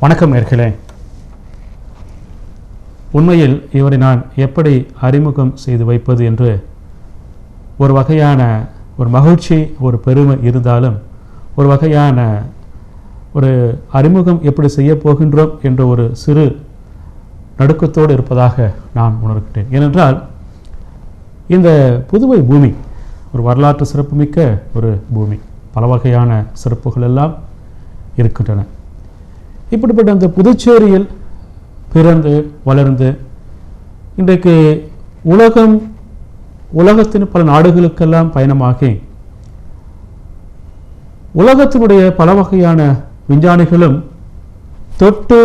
வணக்கம் நேர்களே. உண்மையில் இவரை நான் எப்படி அறிமுகம் செய்து வைப்பது என்று ஒரு வகையான ஒரு மகிழ்ச்சி, ஒரு பெருமை இருந்தாலும் ஒரு வகையான ஒரு அறிமுகம் எப்படி செய்ய போகின்றோம் என்ற ஒரு சிறு நடுக்கத்தோடு இருப்பதாக நான் உணர்கிறேன். ஏனென்றால் இந்த புதுவை பூமி ஒரு வரலாற்று சிறப்புமிக்க ஒரு பூமி. பல வகையான சிறப்புகள் எல்லாம் இருக்கின்றன. இப்படிப்பட்ட அந்த புதுச்சேரியில் பிறந்து வளர்ந்து இன்றைக்கு உலகத்தின் பல நாடுகளுக்கெல்லாம் பயணமாகி உலகத்தினுடைய பல வகையான விஞ்ஞானிகளும் தொட்டு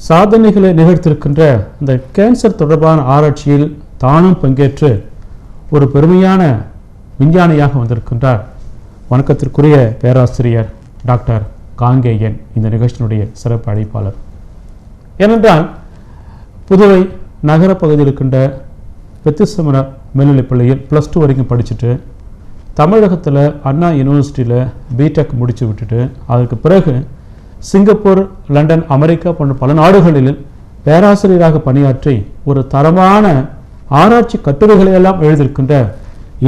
சாதனைகளை நிகழ்த்திருக்கின்ற இந்த கேன்சர் தொடர்பான ஆராய்ச்சியில் தானும் பங்கேற்று ஒரு பெருமையான விஞ்ஞானியாக வந்திருக்கின்றார் வணக்கத்திற்குரிய பேராசிரியர் டாக்டர் காங்கேயன், இந்த நிகழ்ச்சியினுடைய சிறப்பு அழைப்பாளர். ஏனென்றால் புதுவை நகர பகுதியில் இருக்கின்ற பெத்திசமர மேல்நிலைப்பள்ளியில் +2 வரைக்கும் படிச்சுட்டு தமிழகத்தில் அண்ணா யூனிவர்சிட்டியில் பிடெக் முடித்து விட்டுட்டு அதற்கு பிறகு சிங்கப்பூர், லண்டன், அமெரிக்கா போன்ற பல நாடுகளில் பேராசிரியராக பணியாற்றி ஒரு தரமான ஆராய்ச்சி கட்டுரைகளை எல்லாம் எழுதியிருக்கின்ற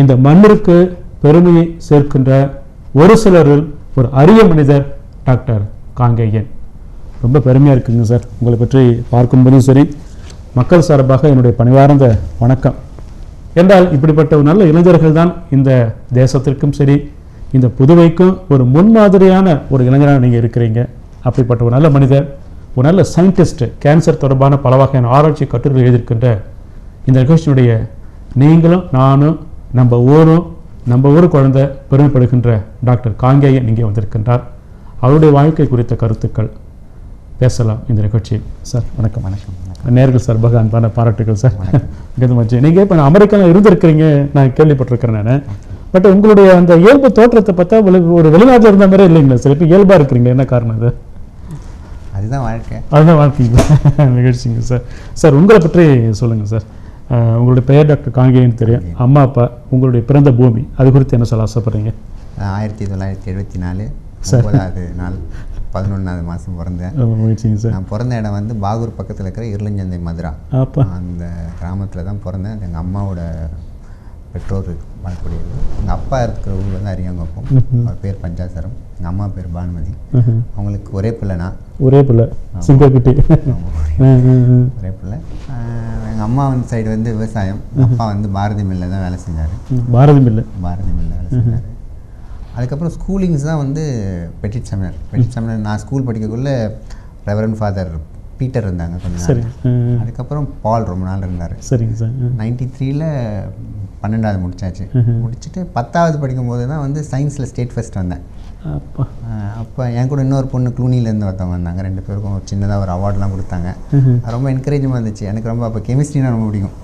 இந்த மண்ணிற்கு பெருமையை சேர்க்கின்ற ஒரு சிலரில் ஒரு அரிய மனிதர் டாக்டர் காங்கேயன். ரொம்ப பெருமையாக இருக்குங்க சார். உங்களை பற்றி பார்க்கும்போதும் சரி, மக்கள் சார்பாக என்னுடைய பணிவார்ந்த வணக்கம். என்றால் இப்படிப்பட்ட ஒரு நல்ல இளைஞர்கள் தான் இந்த தேசத்திற்கும் சரி இந்த புதுவைக்கும் ஒரு முன்மாதிரியான ஒரு இளைஞராக நீங்கள் இருக்கிறீங்க. அப்படிப்பட்ட ஒரு நல்ல மனிதர், ஒரு நல்ல சயின்டிஸ்ட், கேன்சர் தொடர்பான பல வகையான ஆராய்ச்சி கட்டுரைகள் எழுதியிருக்கின்ற இந்த நிகழ்ச்சியினுடைய நீங்களும் நானும் நம்ம ஊர் குழந்தை பெருமைப்படுகின்ற டாக்டர் காங்கேயன் இங்கே வந்திருக்கின்றார். அவருடைய வாழ்க்கை குறித்த கருத்துக்கள் பேசலாம் இந்த நிகழ்ச்சியில். சார் வணக்கம். வணக்கம் நேர்கள் சார்பாக அன்பான பாராட்டுகள் சார். நீங்கள் இப்போ அமெரிக்காவில் இருந்திருக்கிறீங்க, நான் கேள்விப்பட்டிருக்கிறேன் நான். பட் உங்களுடைய அந்த இயல்பு தோற்றத்தை பார்த்தா ஒரு வெளிநாட்டில் இருந்த மாதிரி இல்லைங்களா சார்? இப்போ இயல்பாக இருக்கிறீங்க, என்ன காரணம் அது? அதுதான் வாழ்க்கைங்களா நிகழ்ச்சிங்க சார். சார் உங்களை பற்றி சொல்லுங்கள் சார். உங்களுடைய பெயர் டாக்டர் காங்கேயன் தெரியும், அம்மா அப்பா, உங்களுடைய பிறந்த பூமி, அது குறித்து என்ன சொல்ல ஆசைப்படுறீங்க? 1974 9வது நாள் 11வது மாதம் பிறந்தேன். நான் பிறந்த இடம் வந்து பாகூர் பக்கத்தில் இருக்கிற இருளஞ்சந்தை மதுரா. அந்த கிராமத்தில் தான் பிறந்தேன். எங்கள் அம்மாவோட பெற்றோர் வாழக்கூடியது. எங்கள் அப்பா இருக்கிற ஊர் வந்து அரியாங்குப்பம். அவர் பேர் பஞ்சாசரம். எங்கள் அம்மா பேர் பானுமதி. அவங்களுக்கு ஒரே பிள்ளைனா ஒரே பிள்ளை எங்கள் அம்மா வந்து சைடு வந்து விவசாயம். அப்பா வந்து பாரதி மில்லில் தான் வேலை செஞ்சார். பாரதி மில்லில் வேலை செஞ்சார். அதுக்கப்புறம் ஸ்கூலிங்ஸ் தான் வந்து பெட்டிட் செமினர். நான் ஸ்கூல் படிக்கக்குள்ளே ரெவரண்ட் ஃபாதர் பீட்டர் இருந்தாங்க கொஞ்சம் நாள். அதுக்கப்புறம் பால் ரொம்ப நாள் இருந்தார். சரிங்க சார். 93ல் 12வது முடிச்சாச்சு. முடிச்சுட்டு 10வது படிக்கும்போது தான் வந்து சயின்ஸில் ஸ்டேட் ஃபர்ஸ்ட் வந்தேன். அப்போ என் கூட இன்னொரு பொண்ணு க்ளூனிலேருந்து ஒருத்தவங்க வந்தாங்க. 2 பேருக்கும் ஒரு சின்னதாக ஒரு அவார்ட்லாம் கொடுத்தாங்க. அது ரொம்ப என்கரேஜ்மெண்ட் இருந்துச்சு எனக்கு. ரொம்ப அப்போ கெமிஸ்ட்ரினா ரொம்ப பிடிக்கும்.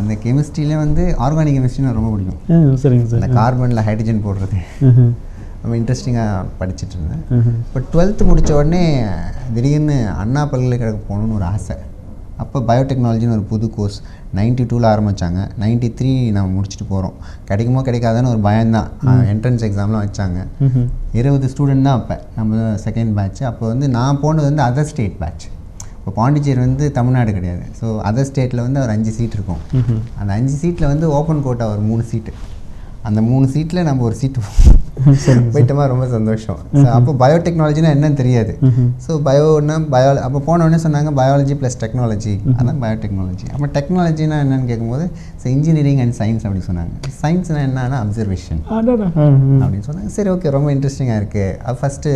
அந்த கெமிஸ்ட்ரியிலே வந்து ஆர்கானிக் கெமிஸ்ட்ரினா ரொம்ப பிடிக்கும். சரிங்க சார். அந்த கார்பனில் ஹைட்ரஜன் போடுறது ரொம்ப இன்ட்ரெஸ்டிங்காக படிச்சுட்டு இருந்தேன். இப்போ 12th முடித்த உடனே திடீர்னு அண்ணா பல்கலைக்கழகம் போகணுன்னு ஒரு ஆசை. அப்போ பயோடெக்னாலஜின்னு ஒரு புது கோர்ஸ் 92ல் ஆரம்பித்தாங்க. 93 நம்ம முடிச்சுட்டு போகிறோம். கிடைக்குமோ கிடைக்காதான்னு ஒரு பயம்தான். என்ட்ரன்ஸ் எக்ஸாம்லாம் வச்சாங்க. 20 ஸ்டூடெண்ட் தான் அப்போ நம்ம செகண்ட் பேட்ச். அப்போ வந்து நான் போனது வந்து அதர் ஸ்டேட் பேட்ச். இப்போ பாண்டிச்சேரி வந்து தமிழ்நாடு கிடையாது. ஸோ அதர் ஸ்டேட்டில் வந்து ஒரு 5 சீட் இருக்கும். அந்த 5 சீட்டில் வந்து ஓப்பன் கோட்டா ஒரு 3 சீட்டு. அந்த 3 சீட்டில் நம்ம ஒரு சீட்டு போயிட்டோமா, ரொம்ப சந்தோஷம். ஸோ அப்போ பயோடெக்னாலஜினா என்னன்னு தெரியாது. ஸோ அப்போ போனோடனே சொன்னாங்க பயாலஜி ப்ளஸ் டெக்னாலஜி, அதான் பயோடெக்னாலஜி. அப்போ டெக்னாலஜினா என்னன்னு கேட்கும்போது இன்ஜினியரிங் அண்ட் சயின்ஸ் அப்படி சொன்னாங்க. சயின்ஸ்னால் என்னன்னா அப்சர்வேஷன் அப்படின்னு சொன்னாங்க. சரி ஓகே, ரொம்ப இன்ட்ரெஸ்டிங்காக இருக்குது. அது ஃபஸ்ட்டு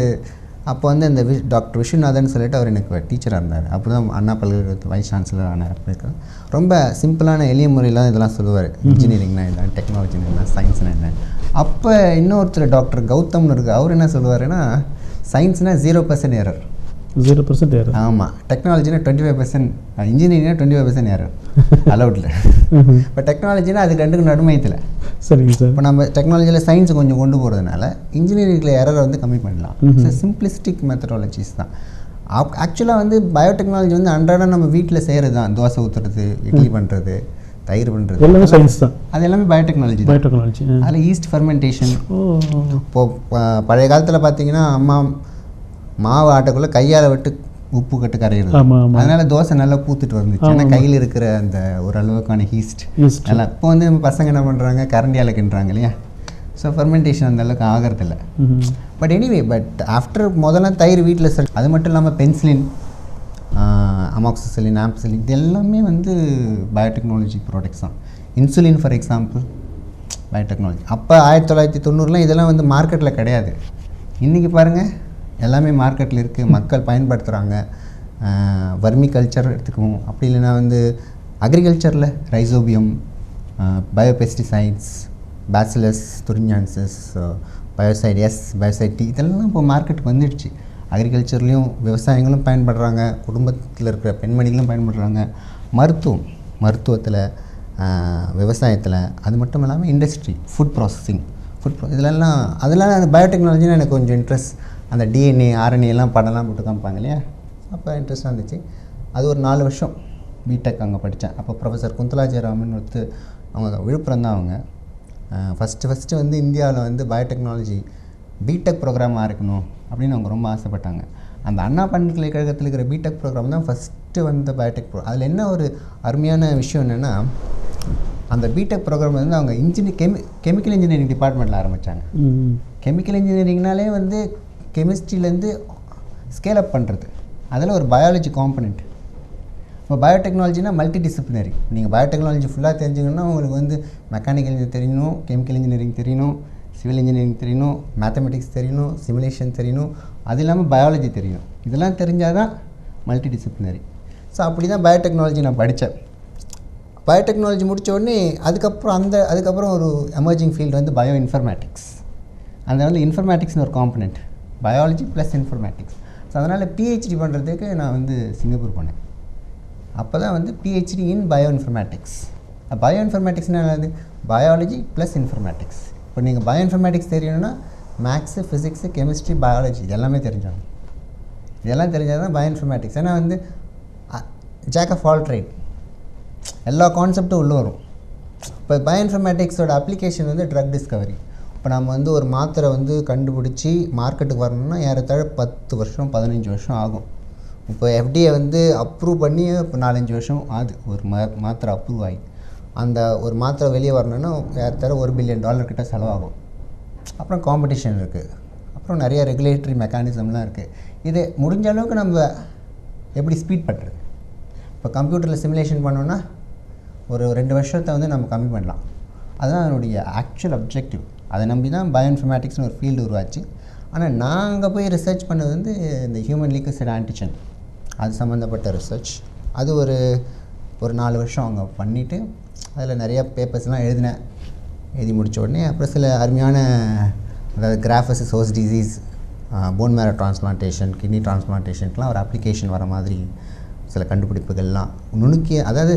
அப்போ வந்து அந்த டாக்டர் விஸ்வநாதன் சொல்லிட்டு அவர் எனக்கு டீச்சராக இருந்தார். அப்போ தான் அண்ணா பல்கலைக்கழகத்து வைஸ் சான்சலர் ஆனார். அப்போ ரொம்ப சிம்பிளான எளிய முறையில் இதெல்லாம் சொல்லுவார். இன்ஜினியரிங்னா என்ன, டெக்னாலஜினா என்ன, சயின்ஸ்னா என்ன. அப்போ இன்னொருத்தர் டாக்டர் கௌதம்னு இருக்குது. அவர் என்ன சொல்லுவாருன்னா சயின்ஸ்னால் 0% எரர். 0% எரர். ஆமாம். டெக்னாலஜினா 25%, இன்ஜினியரிங்னா 25% எரர் அலவுட்டில். இப்போ டெக்னாலஜினா அது 2க்கும் நடுமையத்தில். சரிங்க சார். இப்போ நம்ம டெக்னாலஜியில் சயின்ஸை கொஞ்சம் கொண்டு போகிறதுனால இன்ஜினியரிங்கில் எரரை வந்து கம்மி பண்ணலாம். ஸோ சிம்பிளிஸ்டிக் மெத்தடாலஜிஸ் தான். ஆக்சுவலாக வந்து பயோடெக்னாலஜி வந்து அன்றாடம் நம்ம வீட்டில் செய்கிறது தான். தோசை ஊற்றுறது, இட்லி பண்ணுறது, தயிர் பண்ணுறது எல்லாமே சயின்ஸ் தான். அது எல்லாமே பயோடெக்னாலஜி. அதில் ஈஸ்ட் ஃபெர்மெண்டேஷன். இப்போது பழைய காலத்தில் பார்த்தீங்கன்னா அம்மா மாவு ஆட்டக்குள்ளே கையால் விட்டு உப்பு கட்டு கரையிறது. ஆமாம் ஆமாம். அதனால தோசை நல்லா பூத்துட்டு வந்துச்சு. ஏன்னா கையில் இருக்கிற அந்த ஓரளவுக்கான ஹீஸ்ட் ஈஸ்ட் நல்லா. இப்போ வந்து நம்ம பசங்க என்ன பண்ணுறாங்க, கரண்டியால் கிண்டுறாங்க இல்லையா. ஸோ ஃபெர்மெண்டேஷன் அந்த அளவுக்கு ஆகிறதில்ல. பட் எனிவே, பட் ஆஃப்டர் முதல்ல தயிர் வீட்டில் அது மட்டும் இல்லாமல் பென்சிலின், அமாக்சிசிலின், ஆம்பிசிலின், இது எல்லாமே வந்து பயோடெக்னாலஜி ப்ராடக்ட்ஸ் தான். Insulin for example biotechnology. அப்போ 1990 இதெல்லாம் வந்து மார்க்கெட்டில் கிடையாது. இன்றைக்கி பாருங்கள் எல்லாமே மார்க்கெட்டில் இருக்குது, மக்கள் பயன்படுத்துகிறாங்க. வர்மி கல்ச்சர் எடுத்துக்குவோம், அப்படி இல்லைன்னா வந்து அக்ரிகல்ச்சரில் rhizobium, biopesticides, bacillus thuringiensis, biocide S, biocide D, இதெல்லாம் இப்போ மார்க்கெட்டுக்கு வந்துடுச்சு. அக்ரிகல்ச்சர்லேயும் விவசாயிகளும் பயன்படுறாங்க, குடும்பத்தில் இருக்கிற பெண்மணிகளும் பயன்படுறாங்க, மருத்துவத்தில், விவசாயத்தில், அது மட்டும் இல்லாமல் இண்டஸ்ட்ரி, ஃபுட் ப்ராசஸிங், இதெல்லாம் அதெல்லாம் அந்த பயோடெக்னாலஜின்னு எனக்கு கொஞ்சம் இன்ட்ரெஸ்ட். அந்த டிஎன்ஏ ஆர்என்ஏ எல்லாம் படம்லாம் போட்டு காமிப்பாங்க இல்லையா, அப்போ இன்ட்ரெஸ்ட்டாக இருந்துச்சு. அது ஒரு 4 வருஷம் பிடெக் அங்கே படித்தேன். அப்போ ப்ரொஃபஸர் குந்தலா ஜெயராமன் ஒருத்து, அவங்க விழுப்புரம் தான். அவங்க ஃபஸ்ட்டு வந்து இந்தியாவில் வந்து பயோடெக்னாலஜி பிடெக் ப்ரோக்ராமாக இருக்கணும் அப்படின்னு அவங்க ரொம்ப ஆசைப்பட்டாங்க. அந்த அண்ணா பல்கலைக்கழகத்தில் இருக்கிற பிடெக் ப்ரோக்ராம் தான் ஃபஸ்ட்டு வந்த பயோடெக் அதில் என்ன ஒரு அருமையான விஷயம் என்னென்னா, அந்த பிடெக் ப்ரோக்ராம் வந்து அவங்க கெமிக்கல் இன்ஜினியரிங் டிபார்ட்மெண்ட்டில் ஆரம்பித்தாங்க. கெமிக்கல் இன்ஜினியரிங்னாலே வந்து கெமிஸ்ட்ரியிலேருந்து ஸ்கேல் அப் பண்ணுறது, அதில் ஒரு பயாலஜி காம்பனண்ட். இப்போ பயோடெக்னாலஜினா மல்டி டிசிப்ளினரி. நீங்கள் பயோடெக்னாலஜி ஃபுல்லாக தெரிஞ்சுக்கணுன்னா உங்களுக்கு வந்து மெக்கானிக்கல் இன்ஜினியரிங் தெரியணும், கெமிக்கல் இன்ஜினியரிங் தெரியணும், சிவில் இன்ஜினியரிங் தெரியணும், மேத்தமெட்டிக்ஸ் தெரியணும், சிமுலேஷன் தெரியணும், அது இல்லாமல் பயாலஜி தெரியணும். இதெல்லாம் தெரிஞ்சால் தான் மல்டி டிசிப்ளினரி. ஸோ அப்படி தான் பயோடெக்னாலஜி நான் படித்தேன். பயோடெக்னாலஜி முடித்த உடனே அதுக்கப்புறம் ஒரு எமர்ஜிங் ஃபீல்டு வந்து பயோ இன்ஃபர்மேட்டிக்ஸ். அந்த வந்து இன்ஃபர்மேட்டிக்ஸ்னு ஒரு component, biology plus informatics. So அதனால் பிஹெச்டி பண்ணுறதுக்கு நான் வந்து சிங்கப்பூர் போனேன். அப்போ தான் வந்து PhD in bio informatics. Bio இன்ஃபர்மேட்டிக்ஸ்னால் என்னது, பயாலஜி ப்ளஸ் இன்ஃபர்மேட்டிக்ஸ். இப்போ நீங்கள் பயோ இன்ஃபர்மேட்டிக்ஸ் தெரியணும்னா மேக்ஸு, ஃபிசிக்ஸு, கெமிஸ்ட்ரி, பயாலஜி இதெல்லாமே தெரிஞ்சாங்க. இதெல்லாம் தெரிஞ்சால் தான் பயோ இன்ஃபர்மேட்டிக்ஸ். ஏன்னா வந்து ஜாக் ஆஃப் ஆல் ட்ரேட், எல்லா கான்செப்டும் உள்ளே வரும். இப்போ பயோ இன்ஃபர்மேட்டிக்ஸோட அப்ளிகேஷன் வந்து ட்ரக் டிஸ்கவரி. இப்போ நம்ம வந்து ஒரு மாத்திரை வந்து கண்டுபிடிச்சி மார்க்கெட்டுக்கு வரணும்னா ஏறத்தாழ 10 வருஷம் 15 வருஷம் ஆகும். இப்போ எஃப்டிஏ வந்து அப்ரூவ் பண்ணி இப்போ 4-5 வருஷம் ஆகுது ஒரு மாத்திரை அப்ரூவ் ஆகி. அந்த ஒரு மாத்திரை வெளியே வரணுன்னா ஏறத்தாழ $1 பில்லியன் கிட்ட செலவாகும். அப்புறம் காம்படிஷன் இருக்குது, அப்புறம் நிறைய ரெகுலேட்டரி மெக்கானிசம்லாம் இருக்குது. இது முடிஞ்ச அளவுக்கு நம்ம எப்படி ஸ்பீட் பண்ணுறது. இப்போ கம்ப்யூட்டரில் சிமுலேஷன் பண்ணோன்னா ஒரு 2 வருஷத்தை வந்து நம்ம கம்மி பண்ணலாம். அதுதான் அதனுடைய ஆக்சுவல் அப்ஜெக்டிவ். அதை நம்பி தான் பயோ இன்ஃபர்மேட்டிக்ஸ்னு ஒரு ஃபீல்டு உருவாச்சு. ஆனால் நான் அங்கே போய் ரிசர்ச் பண்ணது வந்து இந்த ஹியூமன் லீக்கோசைட் ஆன்டிஜன், அது சம்மந்தப்பட்ட ரிசர்ச். அது ஒரு 4 வருஷம் அங்கே பண்ணிவிட்டு அதில் நிறையா பேப்பர்ஸ்லாம் எழுதி முடித்த உடனே அப்புறம் சில அருமையான, அதாவது கிராஃபஸ் host disease, bone marrow transplantation, kidney டிரான்ஸ்பிளான்டேஷனுக்குலாம் ஒரு அப்ளிகேஷன் வர மாதிரி சில கண்டுபிடிப்புகள்லாம் நுணுக்கிய, அதாவது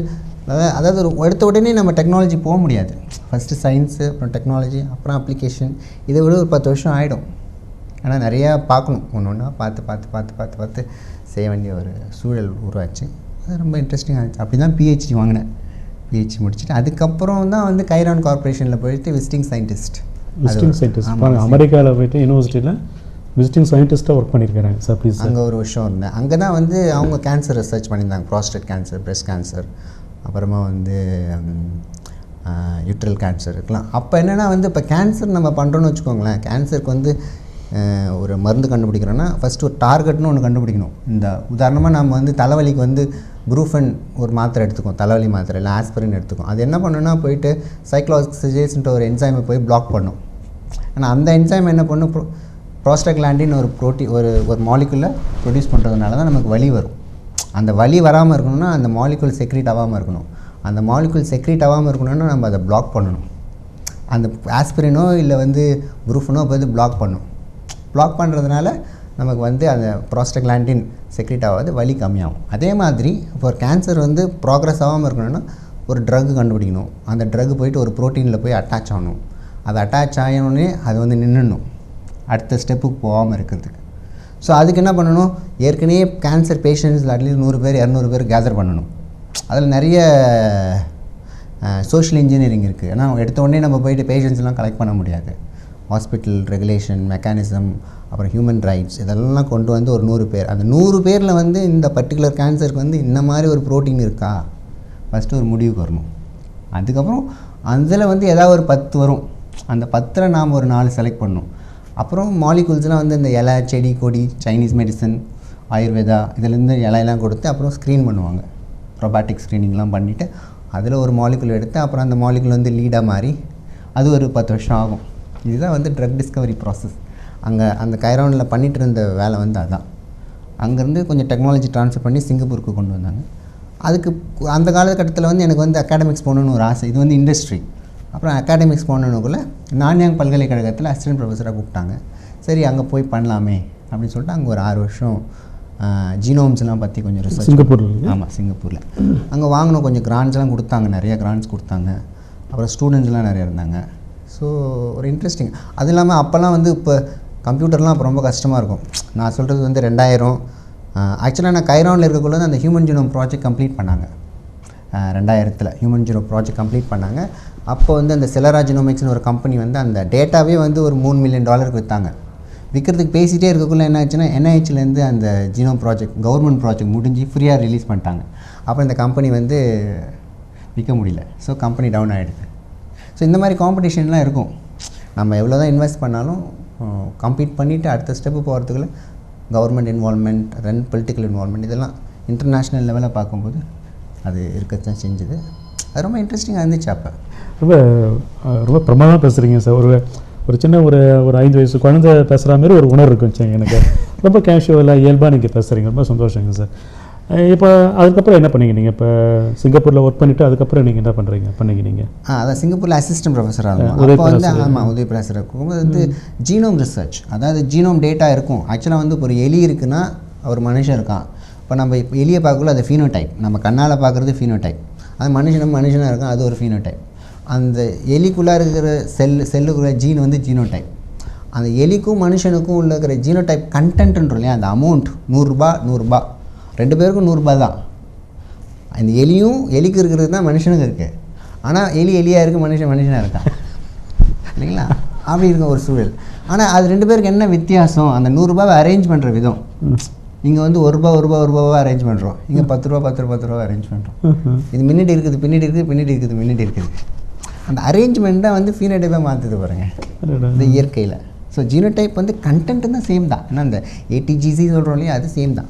ஒரு எடுத்த உடனே நம்ம டெக்னாலஜி போக முடியாது. ஃபஸ்ட்டு சயின்ஸு, அப்புறம் டெக்னாலஜி, அப்புறம் அப்ளிகேஷன், இதை விட ஒரு 10 வருஷம் ஆகிடும். ஆனால் நிறையா பார்க்கணும், ஒன்று பார்த்து செய்ய வேண்டிய ஒரு சூழல் உருவாச்சு. அது ரொம்ப இன்ட்ரெஸ்டிங்காக இருந்துச்சு. அப்படி தான் பிஹெச்டி வாங்கினேன். பிஹெச்டி முடிச்சுட்டு அதுக்கப்புறம் தான் வந்து கைரான் கார்பரேஷனில் போயிட்டு விசிட்டிங் சயின்டிஸ்ட் அமெரிக்காவில் போயிட்டு யூனிவர்சிட்டியில் விசிட்டிங் சயின்டிஸ்ட்டாக ஒர்க் பண்ணியிருக்கிறாங்க சார். ப்ளீஸ், அங்கே ஒரு வருஷம் இருந்தேன். அங்கே தான் வந்து அவங்க கேன்சர் ரிசர்ச் பண்ணியிருந்தாங்க, ப்ராஸ்டேட் கேன்சர், பிரெஸ்ட் கேன்சர், அப்புறமா வந்து யூட்ரல் கேன்சர் இருக்கலாம். அப்போ என்னென்னா வந்து இப்போ கேன்சர் நம்ம பண்ணுறோன்னு வச்சுக்கோங்களேன், கேன்சருக்கு வந்து ஒரு மருந்து கண்டுபிடிக்கிறோன்னா ஃபஸ்ட்டு ஒரு டார்கெட்னு ஒன்று கண்டுபிடிக்கணும். இந்த உதாரணமாக நம்ம வந்து தலைவலிக்கு வந்து ப்ரூஃபன் ஒரு மாத்திரை எடுத்துக்கும், தலைவலி மாத்திரை, இல்லை ஆஸ்பிரின் எடுத்துக்கும். அது என்ன பண்ணுன்னா போயிட்டு சைக்ளோசிஜேஸ்ன்ற ஒரு என்சைமை போய் பிளாக் பண்ணும். ஆனால் அந்த என்சைம் என்ன பண்ணும், ப்ரோஸ்டாக்லாண்டின் ஒரு ஒரு மாலிகுலை ப்ரொடியூஸ் பண்ணுறதுனால தான் நமக்கு வலி வரும். அந்த வலி வராமல் இருக்கணும்னா அந்த மாலிகுல் செக்ரீட் ஆகாமல் இருக்கணும். அந்த மாலிகுல் செக்ரீட் ஆகாமல் இருக்கணும்னா நம்ம அதை பிளாக் பண்ணணும். அந்த ஆஸ்பிரினோ இல்லை வந்து ப்ரூஃபனோ போய் பிளாக் பண்ணும். பிளாக் பண்ணுறதுனால நமக்கு வந்து அந்த ப்ரோஸ்டாக்லாண்டின் செக்ரீட் ஆகாது, வலி கம்மியாகும். அதே மாதிரி இப்போ ஒரு கேன்சர் வந்து ப்ராக்ரஸ் ஆகாமல் இருக்கணும்னா ஒரு ட்ரக் கண்டுபிடிக்கணும். அந்த ட்ரக் போயிட்டு ஒரு ப்ரோட்டீனில் போய் அட்டாச் ஆகணும். அது அட்டாச் ஆகணுன்னே அது வந்து நின்றுணும், அடுத்த ஸ்டெப்புக்கு போகாமல் இருக்கிறதுக்கு. ஸோ அதுக்கு என்ன பண்ணணும், ஏற்கனவே கேன்சர் பேஷண்ட்ஸில் அட்லீஸ்ட் 100 பேர் 200 பேர் கேதர் பண்ணணும். அதில் நிறைய சோஷியல் இன்ஜினியரிங் இருக்குது. ஏன்னா எடுத்த உடனே நம்ம போயிட்டு பேஷண்ட்ஸ்லாம் கலெக்ட் பண்ண முடியாது. ஹாஸ்பிட்டல் ரெகுலேஷன் மெக்கானிசம், அப்புறம் ஹியூமன் ரைட்ஸ், இதெல்லாம் கொண்டு வந்து ஒரு 100 பேர், அந்த 100 பேரில் வந்து இந்த பர்டிகுலர் கேன்சருக்கு வந்து இந்த மாதிரி ஒரு ப்ரோட்டீன் இருக்கா ஃபஸ்ட்டு ஒரு முடிவுக்கு வரணும். அதுக்கப்புறம் அதில் வந்து ஏதாவது ஒரு 10 வரும், அந்த 10ல் நாம் ஒரு 4 செலக்ட் பண்ணணும். அப்புறம் மாலிகூல்ஸ்லாம் வந்து இந்த இலை, செடி, கொடி, சைனீஸ் மெடிசன், ஆயுர்வேதா, இதுலேருந்து இலையெல்லாம் கொடுத்து அப்புறம் ஸ்க்ரீன் பண்ணுவாங்க. ரொபாட்டிக் ஸ்க்ரீனிங்லாம் பண்ணிவிட்டு அதில் ஒரு மாலிகுல் எடுத்து அப்புறம் அந்த மாலிகுல் வந்து லீடாக மாறி அது ஒரு 10 வருஷம் ஆகும். இதுதான் வந்து ட்ரக் டிஸ்கவரி ப்ராசஸ். அங்கே அந்த கைரானில் பண்ணிகிட்டு இருந்த வேலை வந்து அதான். அங்கேருந்து கொஞ்சம் டெக்னாலஜி ட்ரான்ஸ்ஃபர் பண்ணி சிங்கப்பூருக்கு கொண்டு வந்தாங்க. அதுக்கு அந்த காலகட்டத்தில் வந்து எனக்கு வந்து அகாடமிக்ஸ் போகணுன்னு ஒரு ஆசை. இது வந்து இண்டஸ்ட்ரி. அப்புறம் அகாடமிக்ஸ் போனனுக்குள்ளே நான்யாங் பல்கலைக்கழகத்தில் அசிஸ்டன்ட் ப்ரொஃபஸராக கூப்பிட்டாங்க. சரி அங்கே போய் பண்ணலாமே அப்படின்னு சொல்லிட்டு அங்கே ஒரு 6 வருஷம் ஜீனோம்ஸ்லாம் பற்றி கொஞ்சம் ரிசர்ச். சிங்கப்பூரில்? ஆமாம், சிங்கப்பூரில். அங்கே வாங்கினோம், கொஞ்சம் கிராண்ட்ஸ்லாம் கொடுத்தாங்க, நிறைய கிராண்ட்ஸ் கொடுத்தாங்க. அப்புறம் ஸ்டூடெண்ட்ஸ்லாம் நிறைய இருந்தாங்க. ஸோ ஒரு இன்ட்ரெஸ்டிங். அது இல்லாமல் அப்போல்லாம் வந்து இப்போ கம்ப்யூட்டர்லாம் அப்போ ரொம்ப கஷ்டமாக இருக்கும். நான் சொல்கிறது வந்து 2000 ஆக்சுவலாக நான் கைரானில் இருக்கக்குள்ள அந்த ஹியூமன் ஜீனோம் ப்ராஜெக்ட் கம்ப்ளீட் பண்ணாங்க. 2000 ஹியூமன் ஜீனோம் ப்ராஜெக்ட் கம்ப்ளீட் பண்ணாங்க. அப்போ வந்து அந்த செலரா ஜீனோமிக்ஸ்னு ஒரு கம்பெனி வந்து அந்த டேட்டாவே வந்து ஒரு $3 மில்லியன் விற்றாங்க. விற்கிறதுக்கு பேசிகிட்டே இருக்கக்குள்ளே என்ன ஆச்சுன்னா NIHலேருந்து அந்த ஜீனோம் ப்ராஜெக்ட் கவர்மெண்ட் ப்ராஜெக்ட் முடிஞ்சு ஃப்ரீயாக ரிலீஸ் பண்ணிட்டாங்க. அப்போ இந்த கம்பெனி வந்து விற்க முடியல. ஸோ கம்பெனி டவுன் ஆகிடுது. ஸோ இந்த மாதிரி காம்படிஷன்லாம் இருக்கும். நம்ம எவ்வளோ தான் இன்வெஸ்ட் பண்ணாலும் கம்ப்ளீட் பண்ணிவிட்டு அடுத்த ஸ்டெப்பு போகிறதுக்குள்ள கவர்மெண்ட் இன்வால்மெண்ட், பொலிட்டிக்கல் இன்வால்மெண்ட், இதெல்லாம் இன்டர்நேஷ்னல் லெவலில் பார்க்கும்போது அது இருக்கத்தான் செஞ்சுது. அது ரொம்ப இன்ட்ரெஸ்டிங்காக இருந்துச்சு. அப்போ ரொம்ப ரொம்ப பிரமாதமாக பேசுகிறீங்க சார். ஒரு சின்ன ஒரு 5 வயசு குழந்தை பேசுகிற மாதிரி ஒரு உணர்வு இருக்குங்க எனக்கு. ரொம்ப கேஷுவலாக இயல்பாக நீங்கள் பேசுகிறீங்க. ரொம்ப சந்தோஷங்க சார். இப்போ அதுக்கப்புறம் என்ன பண்ணீங்க நீங்கள்? இப்போ சிங்கப்பூரில் ஒர்க் பண்ணிவிட்டு அதுக்கப்புறம் நீங்கள் என்ன பண்ணீங்க நீங்கள்? அதான் சிங்கப்பூரில் அசிஸ்டன்ட் ப்ரொஃபஸராக இருக்கும். அப்போ வந்து ஆமாம், உதவி பேராசிரியர் இருக்கும். வந்து ஜீனோம் ரிசர்ச், அதாவது ஜீனோம் டேட்டா இருக்கும். ஆக்சுவலாக வந்து ஒரு எலி இருக்குன்னா ஒரு மனுஷன் இருக்கான். இப்போ நம்ம இப்போ எலியை பார்க்கக்குள்ள அது ஃபீனோடைப், நம்ம கண்ணால் பார்க்குறது ஃபீனோடைப். அது மனுஷனாக இருக்கும், அது ஒரு ஃபீனோடைப். அந்த எலிக்குள்ளே இருக்கிற செல்லுக்குள்ள ஜீன் வந்து ஜீனோடைப். அந்த எலிக்கும் மனுஷனுக்கும் உள்ள இருக்கிற ஜீனோடைப் கண்டென்ட்ன்றோம் இல்லையா, அந்த அமௌண்ட் $100 2 பேருக்கும் $100 தான். அந்த எலிக்கு இருக்கிறது தான் மனுஷனுக்கு இருக்குது. ஆனால் எலியாக இருக்குது, மனுஷனாக இருக்கா இல்லைங்களா? அப்படி இருக்க ஒரு சூழல். ஆனால் அது 2 பேருக்கு என்ன வித்தியாசம்? அந்த $100 அரேஞ்ச் பண்ணுற விதம். இங்கே வந்து $1 அரேஞ்ச் பண்ணுறோம், இங்கே $10 அரேஞ்ச் பண்ணுறோம். இது முன்னாடி இருக்குது, பின்னாடி இருக்குது. அந்த அரேஞ்ச்மெண்ட் தான் வந்து ஃபீனோடைப்பாக மாற்றுது பாருங்கள் இந்த இயற்கையில். ஸோ ஜீனோடைப் வந்து கண்டென்ட் தான் சேம் தான். ஏன்னா அந்த ATGC சொல்கிறோம் இல்லையா, அது சேம் தான்.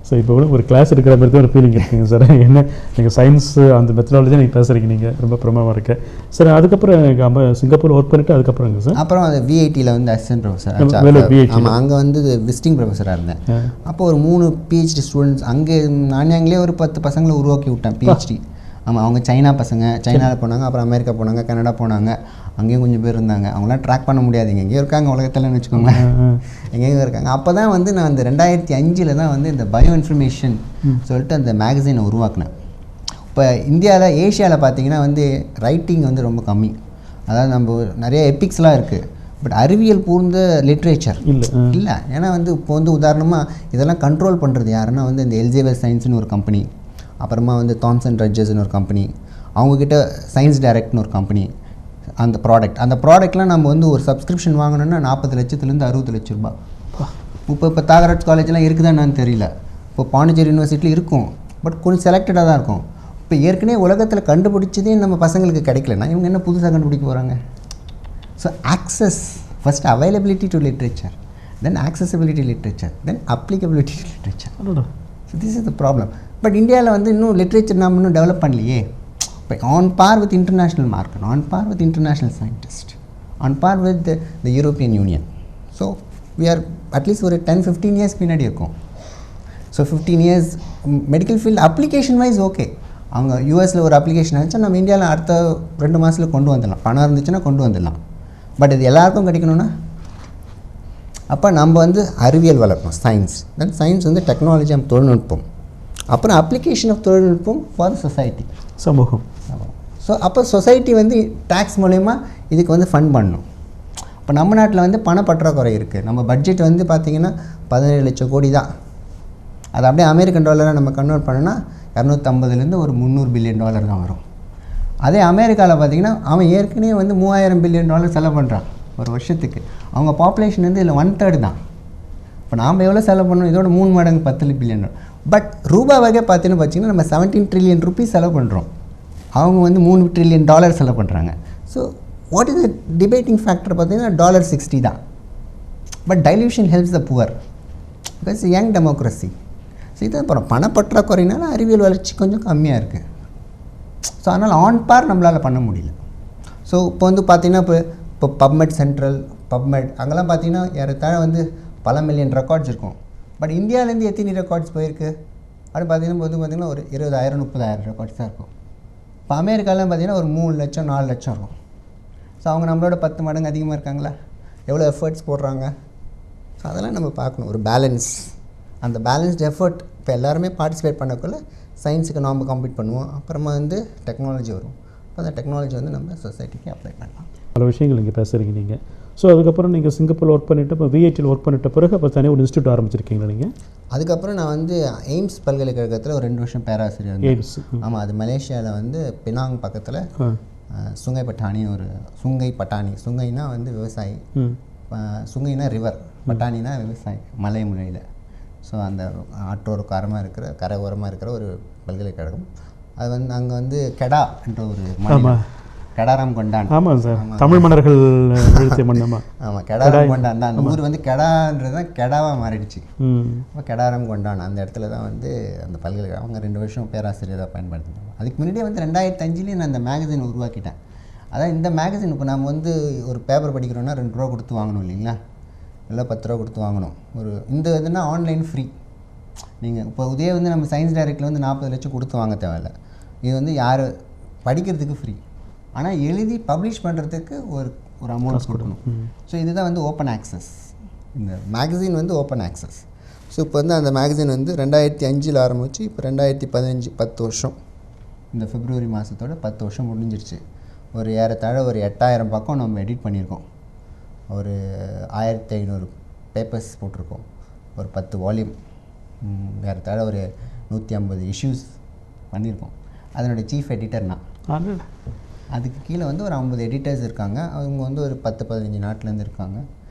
ஸோ இப்போ கூட ஒரு கிளாஸ் எடுக்கிற மாதிரி தான் ஒரு ஃபீலிங் இருக்குங்க சார். என்ன நீங்கள் சயின்ஸ் அந்த மெத்தடாலஜி நீங்கள் பேசுகிறீங்க, நீங்கள் ரொம்ப பிரமாவாக இருக்கு சார். அதுக்கப்புறம் சிங்கப்பூர் ஒர்க் பண்ணிவிட்டு அதுக்கப்புறம் சார் அப்புறம் அது VITயில் வந்து அசிஸ்டன்ட் ப்ரொஃபஸர். ஆமாம், அங்கே வந்து விசிட்டிங் ப்ரொஃபஸராக இருந்தேன். அப்போ ஒரு 3 PhD ஸ்டூடெண்ட்ஸ் அங்கே நான்யாங்களே ஒரு 10 பசங்களை உருவாக்கி விட்டேன் PhD. ஆமாம், அவங்க சைனாவில் போனாங்க, அப்புறம் அமெரிக்கா போனாங்க, கனடா போனாங்க. அங்கேயும் கொஞ்சம் பேர் இருந்தாங்க. அவங்களாம் ட்ராக் பண்ண முடியாது, எங்கேயும் இருக்காங்க உலகத்தில்னு வச்சுக்கோங்களேன், எங்கேயும் இருக்காங்க. அப்போ தான் வந்து நான் அந்த 2005 தான் வந்து இந்த பயோ இன்ஃபர்மேஷன் சொல்லிட்டு அந்த மேகசினை உருவாக்கினேன். இப்போ இந்தியாவில், ஏஷியாவில் பார்த்தீங்கன்னா வந்து ரைட்டிங் வந்து ரொம்ப கம்மி. அதாவது நம்ம நிறைய எபிக்ஸ்லாம் இருக்குது, பட் அறிவியல் பூர்ந்த லிட்ரேச்சர் இல்லை. ஏன்னா வந்து இப்போ வந்து உதாரணமாக இதெல்லாம் கண்ட்ரோல் பண்ணுறது யாருன்னா வந்து இந்த எல்சேவியர் சயின்ஸ்னு ஒரு கம்பெனி, அப்புறமா வந்து தாம்சன் ரட்ஜர்ஸ்னு ஒரு கம்பெனி, அவங்கக்கிட்ட சயின்ஸ் டைரக்ட்னு ஒரு கம்பெனி. அந்த ப்ராடக்ட்லாம் நம்ம வந்து ஒரு சப்ஸ்கிரிப்ஷன் வாங்கணுன்னா 40 லட்சத்துலேருந்து 60 லட்ச ரூபா. இப்போ தாகராஜ் காலேஜ்லாம் இருக்குதான்னு தெரியல. இப்போ பாண்டிச்சேரி யூனிவர்சிட்டியில் இருக்கும், பட் கொஞ்சம் செலக்டடாக தான் இருக்கும். இப்போ ஏற்கனவே உலகத்தில் கண்டுபிடிச்சதே நம்ம பசங்களுக்கு கிடைக்கலன்னா இவங்க என்ன புதுசாக கண்டுபிடிக்க போகிறாங்க? So access first, availability to literature, then accessibility literature, then applicability to literature. So this is the problem. But இந்தியாவில் வந்து இன்னும் லிட்ரேச்சர் நம்ம இன்னும் டெவலப் பண்ணலையே. இப்போ on par with international market, on par with international scientist, on par with the European Union. So we are at least ஒரு 10-15 years பின்னாடி இருக்கும். So 15 years medical field application wise okay. அவங்க யூஎஸில் ஒரு அப்ளிகேஷன் ஆச்சு, நம்ம இந்தியாவில் அடுத்த 2 மாதத்தில் கொண்டு வந்துடலாம். பணம் இருந்துச்சுன்னா கொண்டு வந்துடலாம். பட் இது எல்லாருக்கும் கிடைக்கணும்னா அப்போ நம்ம வந்து அறிவியல் வளர்க்கணும், சயின்ஸ். தென் சயின்ஸ் வந்து டெக்னாலஜி, தொழில்நுட்பம், அப்புறம் அப்ளிகேஷன் ஆஃப் தொழில்நுட்பம் ஃபார் சொசைட்டி, சமூகம். ஸோ அப்போ சொசைட்டி வந்து டேக்ஸ் மூலயமா இதுக்கு வந்து ஃபண்ட் பண்ணணும். இப்போ நம்ம நாட்டில் வந்து பணப்பற்றாக்குறை இருக்குது. நம்ம பட்ஜெட் வந்து பார்த்திங்கன்னா 17 லட்சம் கோடி தான். அது அப்படியே அமெரிக்கன் டாலராக நம்ம கன்வெர்ட் பண்ணோன்னா 250 ஒரு $300 பில்லியன் தான் வரும். அதே அமெரிக்காவில் பார்த்திங்கன்னா அவன் ஏற்கனவே வந்து $3000 பில்லியன் செலவு பண்ணுறான். ஒரு வருஷத்துக்கு. அவங்க பாப்புலேஷன் வந்து இதில் 1/3 தான். இப்போ நாம் எவ்வளோ செலவு பண்ணணும், இதோட 3 மடங்கு 10 பில்லியன். பட் ரூபா வகை பார்த்தீங்கன்னா நம்ம 17 ட்ரில்லியன் ருபீஸ் செலவு பண்ணுறோம், அவங்க வந்து $3 ட்ரில்லியன் செலவு பண்ணுறாங்க. So what is the debating factor பார்த்தீங்கன்னா $60 தான். But dilution helps the poor because young democracy. So இது அப்புறம் பணப்பற்றாக்குறையினால அறிவியல் வளர்ச்சி கொஞ்சம் கம்மியாக இருக்குது. ஸோ அதனால் ஆன் பார் நம்மளால் பண்ண முடியல. ஸோ இப்போ வந்து பார்த்திங்கன்னா இப்போ பப்மெட் சென்ட்ரல், பப்மெட் அங்கெல்லாம் பார்த்திங்கன்னா ஏறத்தாழ வந்து பல மில்லியன் ரெக்கார்ட்ஸ் இருக்கும். பட் இந்தியாவிலேருந்து எத்தனை ரெக்கார்ட்ஸ் போயிருக்கு அப்படின்னு பார்த்திங்கன்னா ஒரு 20,000-30,000 ரெக்கார்ட்ஸ் தான் இருக்கும். இப்போ அமெரிக்காலாம் பார்த்திங்கன்னா ஒரு 3 லட்சம் 4 லட்சம் இருக்கும். ஸோ அவங்க நம்மளோட 10 மடங்கு அதிகமாக இருக்காங்களா, எவ்வளோ எஃபர்ட்ஸ் போடுறாங்க. ஸோ அதெல்லாம் நம்ம பார்க்கணும், ஒரு பேலன்ஸ். அந்த பேலன்ஸ்ட் எஃபர்ட் இப்போ எல்லாருமே பார்ட்டிசிபேட் பண்ணக்குள்ள சயின்ஸுக்கு நாம் கம்ப்ளீட் பண்ணுவோம், அப்புறமா வந்து டெக்னாலஜி வரும். இப்போ அந்த டெக்னாலஜி வந்து நம்ம சொசைட்டிக்கு அப்ளை பண்ணலாம். பல விஷயங்கள் இங்கே பேசுகிறீங்க நீங்கள். ஸோ அதுக்கப்புறம் நீங்கள் சிங்கப்பூரில் ஒர்க் பண்ணிவிட்டு இப்போ விஐடியில் ஒர்க் பண்ணிட்ட பிறகு அப்போ தனியாக ஒரு இன்ஸ்டியூட் ஆரம்பிச்சிருக்கீங்களா நீங்கள்? அதுக்கப்புறம் நான் வந்து எய்ம்ஸ் பல்கலைக்கழகத்தில் ஒரு 2 வருஷம் பேராசிரியர். எய்ம்ஸ், ஆமாம், அது மலேசியாவில் வந்து பினாங் பக்கத்தில் சுங்கை பட்டாணி, ஒரு சுங்கை பட்டாணி. சுங்கைனா வந்து விவசாயி, சுங்கைனா ரிவர், பட்டாணினா விவசாயி மலை மொழியில். ஸோ அந்த ஆற்றோர கரை ஓரமாக இருக்கிற ஒரு பல்கலைக்கழகம். அது வந்து அங்கே வந்து கெடா என்ற ஒரு கெடாராம் கொண்டான். ஆமாம் சார், தமிழ் மன்னர்கள் எழுத்திய மன்னமா. ஆமாம், கெடாராம் கொண்டான் தான். அந்த ஊர் வந்து கெடான்றது தான் கெடாவாக மாறிடுச்சு. அப்போ கெடாராம் கொண்டான் அந்த இடத்துல தான் வந்து அந்த பல்கலைக்கழகம் அவங்க 2 வருஷம் பேராசிரியராக பயன்படுத்தினாங்க. அதுக்கு முன்னாடியே வந்து 2005 நான் அந்த மேகசின் உருவாக்கிட்டேன். அதான் இந்த மேகசின் இப்போ நம்ம வந்து ஒரு பேப்பர் படிக்கிறோன்னா 2 ரூபா கொடுத்து வாங்கணும் இல்லைங்களா, இல்லை 10 ரூபா கொடுத்து வாங்கணும். ஒரு இந்த இதுனா ஆன்லைன் ஃப்ரீ. நீங்கள் இப்போ இதே வந்து நம்ம சயின்ஸ் டைரக்டில் வந்து 40 லட்சம் கொடுத்து வாங்க தேவையில்லை. இது வந்து யார் படிக்கிறதுக்கு ஃப்ரீ, ஆனால் எழுதி பப்ளிஷ் பண்ணுறதுக்கு ஒரு அமௌண்ட் கொடுக்கணும். ஸோ இதுதான் வந்து ஓப்பன் ஆக்சஸ். இந்த மேகசின் வந்து ஓப்பன் ஆக்சஸ். ஸோ இப்போ வந்து அந்த மேகசின் வந்து 2005 ஆரம்பிச்சு இப்போ 2015 10 வருஷம். இந்த பிப்ரவரி மாதத்தோட 10 வருஷம் முடிஞ்சிருச்சு. ஒரு ஏறத்தாழ ஒரு 8000 பக்கம் நம்ம எடிட் பண்ணியிருக்கோம். ஒரு 1500 பேப்பர்ஸ் போட்டிருக்கோம். ஒரு 10 வால்யூம், ஏறத்தாழ ஒரு 150 இஷ்யூஸ் பண்ணியிருக்கோம். அதனுடைய சீஃப் எடிட்டர் நான். அதுக்கு கீழே வந்து ஒரு 50 எடிட்டர்ஸ் இருக்காங்க. அவங்க வந்து ஒரு 10-15 நாட்டிலேருந்து இருக்காங்க.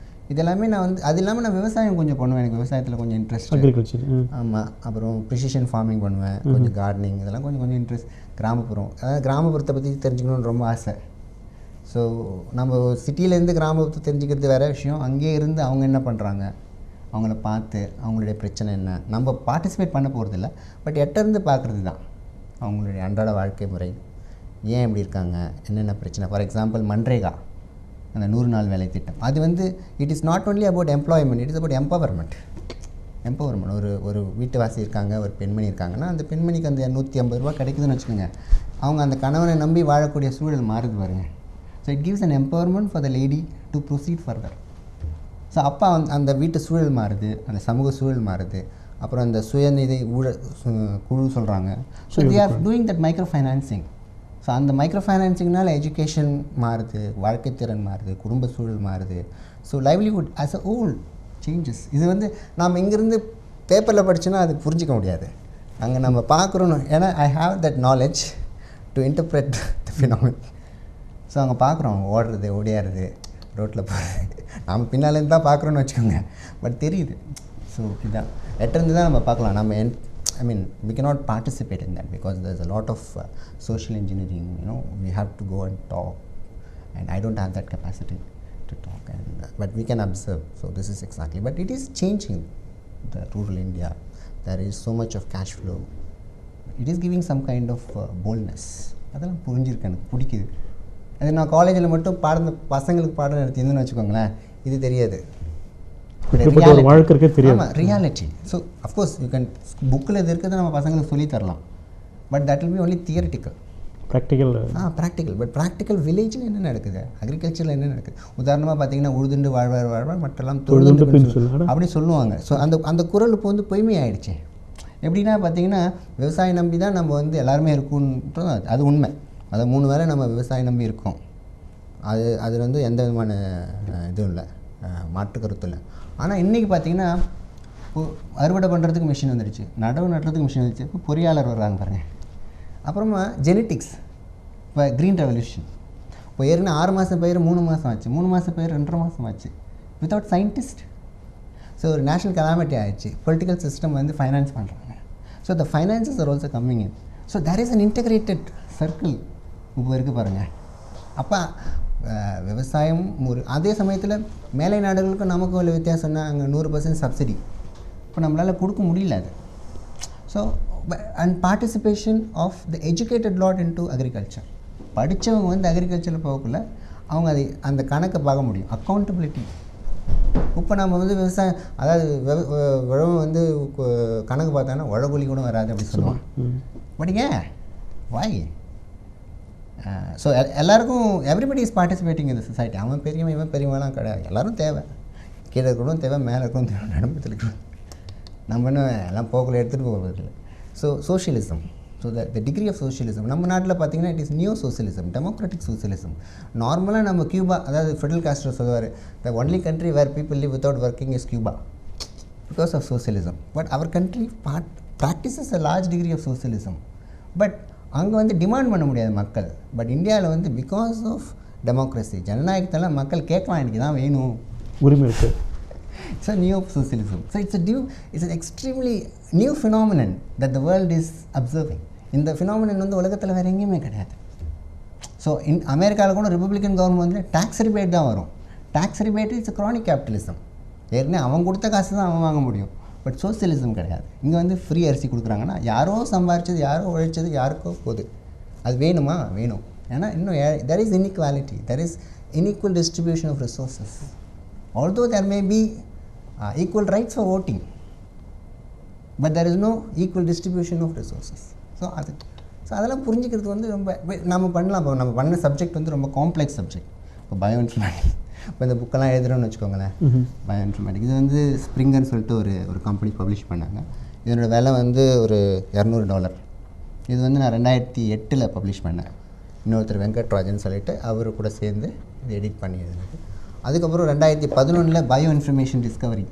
இதெல்லாமே நான் வந்து அது இல்லாமல் நான் விவசாயம் கொஞ்சம் பண்ணுவேன். எனக்கு விவசாயத்தில் கொஞ்சம் இன்ட்ரெஸ்ட், அக்ரிகல்ச்சர். ஆமாம். அப்புறம் ப்ரிசிஷன் ஃபார்மிங் பண்ணுவேன், கொஞ்சம் கார்டனிங், இதெல்லாம் கொஞ்சம் இன்ட்ரெஸ்ட். கிராமப்புறம், அதாவது கிராமப்புறத்தை பற்றி தெரிஞ்சுக்கணுன்னு ரொம்ப ஆசை. ஸோ நம்ம சிட்டியிலேருந்து கிராமத்தை தெரிஞ்சுக்கிறது வேறு விஷயம். அங்கேயே இருந்து அவங்க என்ன பண்ணுறாங்க, அவங்கள பார்த்து அவங்களுடைய பிரச்சனை என்ன, நம்ம பார்ட்டிசிபேட் பண்ண போகிறதில்ல, பட் எட்டேருந்து பார்க்குறது தான் அவங்களுடைய அன்றாட வாழ்க்கை முறை, ஏன் இப்படி இருக்காங்க, என்னென்ன பிரச்சனை. ஃபார் எக்ஸாம்பிள் மன்ரேகா, அந்த 100 நாள் வேலை திட்டம், அது வந்து it is not only about employment, it is about empowerment. ஒரு வீட்டுவாசி இருக்காங்க, ஒரு பெண்மணி இருக்காங்கன்னா அந்த பெண்மணிக்கு அந்த 150 ரூபா கிடைக்குதுன்னு வச்சுக்கோங்க. அவங்க அந்த கணவனை நம்பி வாழக்கூடிய சூழல் மாறுது பாருங்க. So it gives an empowerment for the lady to proceed further. So அப்போ அந்த வீட்டு சூழல் மாறுது, அந்த சமூக சூழல் மாறுது. அப்புறம் அந்த சுயநிதி குழு சொல்கிறாங்க. So they are doing that micro financing. So அந்த மைக்ரோ ஃபைனான்சிங்னால் எஜுகேஷன் மாறுது, வாழ்க்கை திறன் மாறுது, குடும்ப சூழல் மாறுது. So livelihood as a whole changes. இது வந்து நாம் இங்கேருந்து பேப்பரில் படித்தோன்னா அது புரிஞ்சிக்க முடியாது. அங்கே நம்ம பார்க்குறோன்னு, ஏன்னா I have that knowledge to interpret the phenomenon. So அங்கே பார்க்குறோம், ஓடுறது, ஓடியாடுறது, ரோட்டில் போகிறது, நம்ம பின்னாலேருந்து தான் பார்க்குறோன்னு வச்சுக்கோங்க, பட் தெரியுது. ஸோ இதுதான் லெட்டர்ந்து தான் நம்ம பார்க்கலாம். நம்ம I mean, we cannot participate in that because there's a lot of social engineering, we have to go and talk, and I don't have that capacity to talk, but we can observe. So this is exactly, but it is changing the rural India. There is so much of cash flow. It is giving some kind of boldness. அதெல்லாம் புரிஞ்சிருக்கு, எனக்கு பிடிக்குது. அது நான் காலேஜில் மட்டும் பசங்களுக்கு பாடம் நடத்தியிருந்தேன்னு வச்சுக்கோங்களேன், இது தெரியாது, வாழ்க்கை தெரியாது. ஆமாம், reality. So of course you can புக்கில் இது இருக்கிறத நம்ம பசங்களுக்கு சொல்லி தரலாம், but that will be only theoretical. Practical but practical வில்லேஜில் என்ன நடக்குது, அக்ரிகல்ச்சரில் என்ன நடக்குது. உதாரணமாக பார்த்தீங்கன்னா உழுதுண்டு வாழ்வார் மற்றெல்லாம் தொழுதுண்டு அப்படி சொல்லுவாங்க. ஸோ அந்த குரல் இப்போ வந்து பொய்மை ஆகிடுச்சு. எப்படின்னா பார்த்தீங்கன்னா விவசாயம் நம்பி தான் நம்ம வந்து எல்லாருமே இருக்குன்றது அது உண்மை. அதை 3 வேளை நம்ம விவசாயம் நம்பி இருக்கோம். அது வந்து எந்த விதமான இதுவும் இல்லை, மாற்று கருத்து இல்லை. ஆனால் இன்றைக்கி பார்த்திங்கன்னா அறுவடை பண்ணுறதுக்கு மிஷின் வந்துடுச்சு, நடவு நட்டுறதுக்கு மிஷின் வந்துடுச்சு, இப்போ பொறியாளர் வர்றாங்க பாருங்கள். அப்புறமா ஜெனட்டிக்ஸ், இப்போ க்ரீன் ரெவல்யூஷன். இப்போ ஏற்கனவே 6 மாதம் பயிர் 3 மாதம் ஆச்சு, 3 மாதம் பயிர் 2.5 மாதம் ஆச்சு வித்தவுட் சயின்டிஸ்ட். ஸோ ஒரு நேஷ்னல் கலாமிட்டி ஆகிடுச்சு. பொலிட்டிக்கல் சிஸ்டம் வந்து ஃபைனான்ஸ் பண்ணுறாங்க. So the finances are also coming in. So there is an integrated circle இப்போ இருக்குது பாருங்கள். அப்போ விவசாயம் ஒரு அதே சமயத்தில் மேலை நாடுகளுக்கும் நமக்கும் உள்ள வித்தியாசம்னா அங்கே 100% சப்சிடி. இப்போ நம்மளால் கொடுக்க முடியல அது. So and participation of the educated lot in to agriculture. படித்தவங்க வந்து அக்ரிகல்ச்சரில் போகக்குள்ள அவங்க அதை அந்த கணக்கை பார்க்க முடியும், அக்கௌண்டபிலிட்டி. இப்போ நம்ம வந்து விவசாயம் அதாவது உழவு வந்து கணக்கு பார்த்தாங்கன்னா உழவுலி கூட வராது அப்படி சொல்லுவான். பட் ஏன் வாய் ஸோ எல்லாருக்கும் everybody is participating in the society. அவன் பெரியவன் இவன் பெரியவெல்லாம் கிடையாது, எல்லோரும் தேவை. கீழே இருக்கணும் தேவை, மேலே இருக்கணும் தேவை, நடுமத்தில் இருக்கணும். நம்ம இன்னும் எல்லாம் போக்குள்ள எடுத்துகிட்டு போகிறதில்லை. So socialism, so the degree of socialism நம்ம நாட்டில் பார்த்திங்கன்னா it is new socialism, democratic socialism. நார்மலாக நம்ம கியூபா, அதாவது ஃபிடல் காஸ்ட்ரோ சொல்லுவார், the only country where people live without working is Cuba because of socialism. But our country practises a large degree of socialism. But அங்கே வந்து demand பண்ண முடியாது மக்கள். But இந்தியாவில் வந்து பிகாஸ் ஆஃப் டெமோக்ரஸி, ஜனநாயகத்தெல்லாம் மக்கள் கேட்கலாம், எனக்கு தான் வேணும், உரிமை இருக்குது. It's a new socialism. So it's an extremely new phenomenon that the world is observing. இந்த phenomenon வந்து உலகத்தில் வேறு எங்கேயுமே கிடையாது. ஸோ அமெரிக்காவில் கூட ரிப்பப்ளிகன் கவர்மெண்ட் வந்து டேக்ஸ் ரிபேட் தான் வரும். Tax rebate it's chronic capitalism. ஏற்கனவே அவன் கொடுத்த காசு தான் அவன் வாங்க முடியும். பட் சோசியலிசம் கிடையாது. இங்கே வந்து ஃப்ரீ அரிசி கொடுக்குறாங்கன்னா யாரோ சம்பாரிச்சது, யாரோ உழைச்சது யாருக்கோ போகுது. அது வேணுமா? வேணும். ஏன்னா இன்னும் there is inequality, there is unequal distribution of resources. Although there may be equal rights for voting, but there is no equal distribution of resources. So அதெல்லாம் புரிஞ்சுக்கிறது வந்து ரொம்ப நம்ம பண்ணலாம். இப்போ நம்ம பண்ண சப்ஜெக்ட் வந்து ரொம்ப காம்ப்ளெக்ஸ் சப்ஜெக்ட். இப்போ பயோ இன்ஃபர்மேட்டிக்ஸ், இப்போ இந்த புக்கெல்லாம் எழுதுகிறோன்னு வச்சுக்கோங்களேன். பயோ இன்ஃபர்மேட்டிக்ஸ் இது வந்து ஸ்ப்ரிங்கர்னு சொல்லிட்டு ஒரு கம்பெனி பப்ளிஷ் பண்ணாங்க. இதனோட விலை வந்து ஒரு $200. இது வந்து நான் 2008 பப்ளிஷ் பண்ணேன். இன்னொருத்தர் வெங்கட்ராஜன் சொல்லிட்டு அவர் கூட சேர்ந்து இது எடிட் பண்ணி எழுதுனது. அதுக்கப்புறம் 2011 பயோ இன்ஃபர்மேஷன் டிஸ்கவரி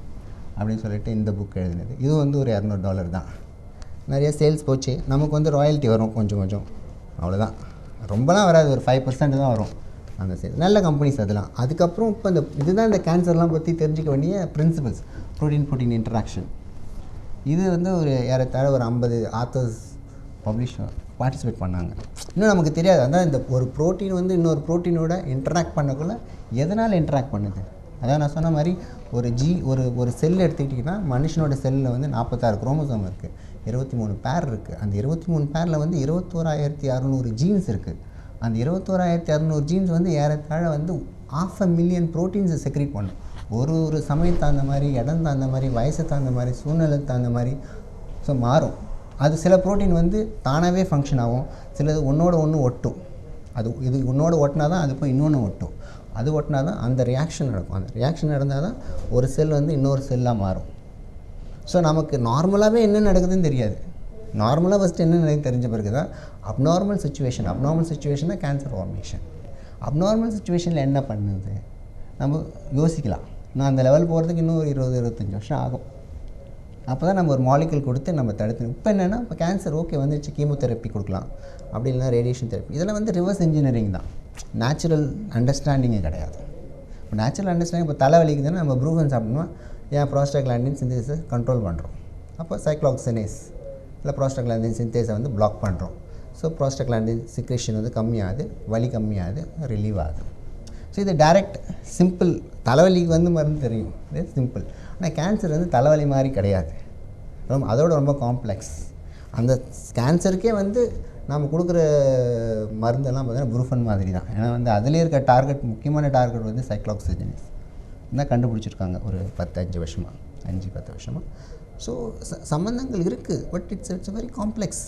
அப்படின்னு சொல்லிட்டு இந்த புக் எழுதினது. இது வந்து ஒரு $200 தான். நிறைய சேல்ஸ் போச்சு. நமக்கு வந்து ராயல்ட்டி வரும் கொஞ்சம் கொஞ்சம், அவ்வளோதான். ரொம்பலாம் வராது, ஒரு 5% தான் வரும் அந்த சேல்ஸ். நல்ல கம்பெனிஸ் அதெல்லாம். அதுக்கப்புறம் இப்போ இதுதான் இந்த கேன்சர்லாம் பற்றி தெரிஞ்சிக்க வேண்டிய பிரின்சிபல்ஸ். Protein interaction. இது வந்து ஒரு ஏறத்தாழ ஒரு 50 ஆத்தர்ஸ் பார்ட்டிசிபேட் பண்ணாங்க. இன்னும் நமக்கு தெரியாது. அதான் இந்த ஒரு ப்ரோட்டீன் வந்து இன்னொரு ப்ரோட்டீனோட இன்ட்ராக்ட் பண்ணக்குள்ள எதனால் இன்ட்ராக்ட் பண்ணுது. அதான் நான் சொன்ன மாதிரி ஒரு செல் எடுத்துக்கிட்டிங்கன்னா மனுஷனோட செல்லில் வந்து 46 குரோமோசோம் இருக்குது, 23 பேர் இருக்குது. அந்த 23 பேரில் வந்து 21,600 ஜீன்ஸ் இருக்குது. அந்த 21,600 ஜீன்ஸ் வந்து ஏறத்தாழ வந்து 500,000 ப்ரோட்டீன்ஸை செக்ரீட் பண்ணும். ஒரு சமயம் தகுந்த மாதிரி, இடம் தகுந்த மாதிரி, வயசு தகுந்த மாதிரி, சூழ்நிலை தகுந்த மாதிரி ஸோ மாறும். அது சில ப்ரோட்டீன் வந்து தானாகவே ஃபங்க்ஷன் ஆகும், சிலது ஒன்றோட ஒன்று ஒட்டும். இது ஒன்றோட ஒட்டினா தான் அது போய் இன்னொன்று ஒட்டும். அது ஒட்டினா தான் அந்த ரியாக்ஷன் நடக்கும். அந்த ரியாக்ஷன் நடந்தால் தான் ஒரு செல் வந்து இன்னொரு செல்லாக மாறும். ஸோ நமக்கு நார்மலாகவே என்ன நடக்குதுன்னு தெரியாது. நார்மலாக ஃபஸ்ட்டு என்ன நடக்குது தெரிஞ்ச பிறகு தான் அப்நார்மல் சுச்சுவேஷன் தான் கேன்சர் ஃபார்மேஷன். அப்நார்மல் சுச்சுவேஷனில் என்ன பண்ணுது நம்ம யோசிக்கலாம். நான் அந்த லெவல் போகிறதுக்கு இன்னும் ஒரு 20-25 வருஷம் ஆகும். அப்போ தான் நம்ம ஒரு மாலிகுல் கொடுத்து நம்ம தடுத்து. இப்போ என்னென்னா இப்போ கேன்சர் ஓகே வந்துடுச்சு, கீமோதெரப்பி கொடுக்கலாம், அப்படி இல்லைனா ரேடியேஷன் தெரப்பி. இதெல்லாம் வந்து ரிவர்ஸ் இன்ஜினியரிங் தான், நேச்சுரல் அண்டர்ஸ்டாண்டிங்கே கிடையாது. இப்போ நேச்சுரல் அண்டர்ஸ்டாண்டிங் இப்போ தலைவலிக்குதுன்னா நம்ம ப்ரூஃபன் சாப்பிடணுமா, ஏன் ப்ரோஸ்டாக்லாண்டின் சிந்தேஸை கண்ட்ரோல் பண்ணுறோம். அப்போ சைக்ளோக்சினேஸ் இல்லை ப்ரோஸ்டாக்லாண்டின் சிந்தேஸை வந்து பிளாக் பண்ணுறோம். ஸோ ப்ரோஸ்டாக்லாண்டின் சிக்ரேஷன் வந்து கம்மியாகுது, வலி கம்மியாகுது, ரிலீவ் ஆகுது. ஸோ இது டைரக்ட் சிம்பிள். தலைவலிக்கு வந்து மருந்து தெரியும், இது சிம்பிள். ஆனால் கேன்சர் வந்து தலைவலி மாதிரி கிடையாது, அதோட ரொம்ப காம்ப்ளெக்ஸ். அந்த கேன்சருக்கே வந்து நம்ம கொடுக்குற மருந்தெல்லாம் பார்த்தீங்கன்னா ப்ரூஃபன் மாதிரி தான். ஏன்னா வந்து அதிலே இருக்க டார்கெட், முக்கியமான டார்கெட் வந்து சைக்ளோக்சிஜனேஸ் தான் கண்டுபிடிச்சிருக்காங்க ஒரு 10 வருஷமாக. ஸோ சம்பந்தங்கள் இருக்குது. But it's very complex.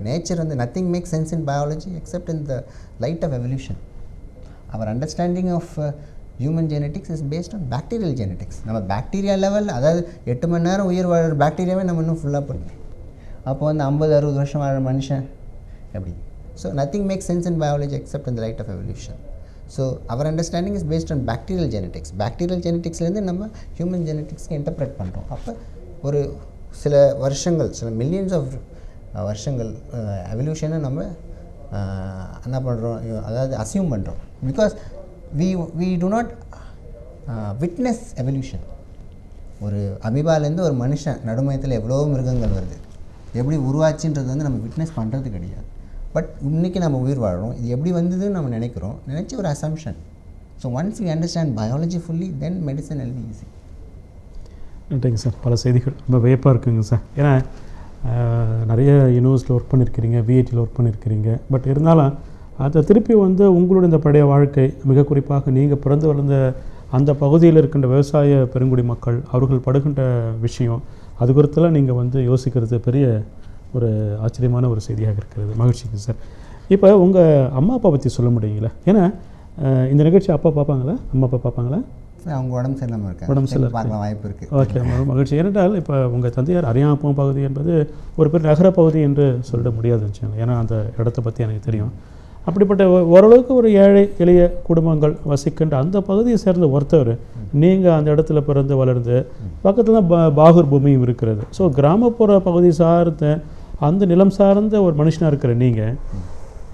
Nature வந்து nothing make sense in biology except in the light of evolution. Our understanding of human genetics is based on bacterial genetics. நம்ம பாக்டீரியா லெவல், அதாவது 8 மணி நேரம் உயிர் வாழ்கிற பாக்டீரியாவே நம்ம இன்னும் ஃபுல்லாக பண்ணி அப்போ வந்து 50-60 வருஷம் வாழ்கிற மனுஷன் எப்படி? So nothing make sense in biology except in the light of evolution. So our understanding is based on bacterial genetics. Bacterial ஜெனட்டிக்ஸ்லேருந்து நம்ம ஹியூமன் ஜெனட்டிக்ஸ்க்கு இன்டர்பிரேட் பண்ணுறோம். அப்போ ஒரு சில வருஷங்கள், சில மில்லியன்ஸ் ஆஃப் வருஷங்கள் எவல்யூஷனை நம்ம என்ன பண்ணுறோம், அதாவது அசியூம் பண்ணுறோம். Because we do not witness evolution. ஒரு அமீபாலேருந்து ஒரு மனுஷன் நடுமையத்தில் எவ்வளோ மிருகங்கள் வருது, எப்படி உருவாச்சுன்றது வந்து நம்ம விட்னஸ் பண்ணுறது கிடையாது. பட் இன்றைக்கி நம்ம உயிர் வாழ்கிறோம், இது எப்படி வந்ததுன்னு நம்ம நினச்சி ஒரு assumption. So once we understand biology fully, then medicine will be easy. நன்றிங்க சார். பல செய்திகள் ரொம்ப வியப்பாக இருக்குங்க சார். ஏன்னா நிறைய யூனிவர்சிட்டியில் ஒர்க் பண்ணியிருக்கிறீங்க, விஐடியில் ஒர்க் பண்ணியிருக்கிறீங்க. பட் இருந்தாலும் அதை திருப்பி வந்து உங்களுடைய இந்த பழைய வாழ்க்கை, மிக குறிப்பாக நீங்கள் பிறந்து வளர்ந்த அந்த பகுதியில் இருக்கின்ற விவசாய பெருங்குடி மக்கள் அவர்கள் படுகின்ற விஷயம், அது குறித்தெல்லாம் நீங்கள் வந்து யோசிக்கிறது பெரிய ஒரு ஆச்சரியமான ஒரு செய்தியாக இருக்கிறது. மகிழ்ச்சிங்க சார். இப்போ உங்கள் அம்மா அப்பா பற்றி சொல்ல முடியுங்களா? ஏன்னா இந்த நிகழ்ச்சி அப்பா பார்ப்பாங்களா, அம்மா அப்பா பார்ப்பாங்களா? அவங்க உடம்பு சரியில்லாமல் இருக்காங்க, உடம்பு சரியில்லை பார்க்கலாம் வாய்ப்பு இருக்குது. ஓகே, மகிழ்ச்சி. ஏனென்றால் இப்போ உங்கள் தந்தையார் அரியாப்பம் பகுதி என்பது ஒரு பெரிய நகர பகுதி என்று சொல்ல முடியாதுன்னு வச்சுக்கோங்க. ஏன்னா அந்த இடத்த பற்றி எனக்கு தெரியும். அப்படிப்பட்ட ஓரளவுக்கு ஒரு ஏழை எளிய குடும்பங்கள் வசிக்கின்ற அந்த பகுதியை சேர்ந்த ஒருத்தர், நீங்கள் அந்த இடத்துல பிறந்து வளர்ந்து பக்கத்தில் தான் பாகூர் பூமியும் இருக்கிறது. ஸோ கிராமப்புற பகுதி சார்ந்த அந்த நிலம் சார்ந்த ஒரு மனுஷனாக இருக்கிற நீங்கள்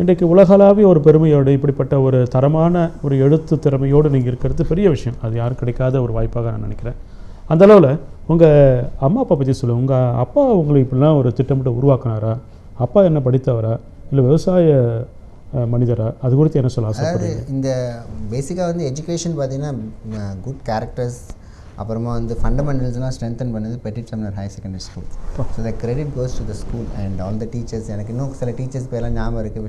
இன்றைக்கு உலகளாவிய ஒரு பெருமையோடு இப்படிப்பட்ட ஒரு தரமான ஒரு எழுத்து திறமையோடு நீங்கள் இருக்கிறது பெரிய விஷயம். அது யாரும் கிடைக்காத ஒரு வாய்ப்பாக நான் நினைக்கிறேன். அந்த அளவில் உங்கள் அம்மா அப்பா பற்றி சொல்லுங்கள். உங்கள் அப்பா உங்களுக்கு இப்படிலாம் ஒரு திட்டமிட்டு உருவாக்குனாரா? அப்பா என்ன படித்தவரா, இல்லை விவசாய மனிதரா? அது குறித்து என்ன சொல்ல ஆசைப்படுறீங்க? இந்த பேசிக்காக வந்து எஜுகேஷன் பார்த்தீங்கன்னா குட் கேரக்டர்ஸ், அப்புறமா வந்து ஃபண்டமெண்டல்ஸ்லாம் ஸ்ட்ரென்தன் பண்ணது Petit Seminaire higher secondary school. So the credit goes to the school and all the teachers. எனக்கு இன்னும் சில டீச்சர்ஸ் பேர்லாம் ஞாபகம் இருக்குது.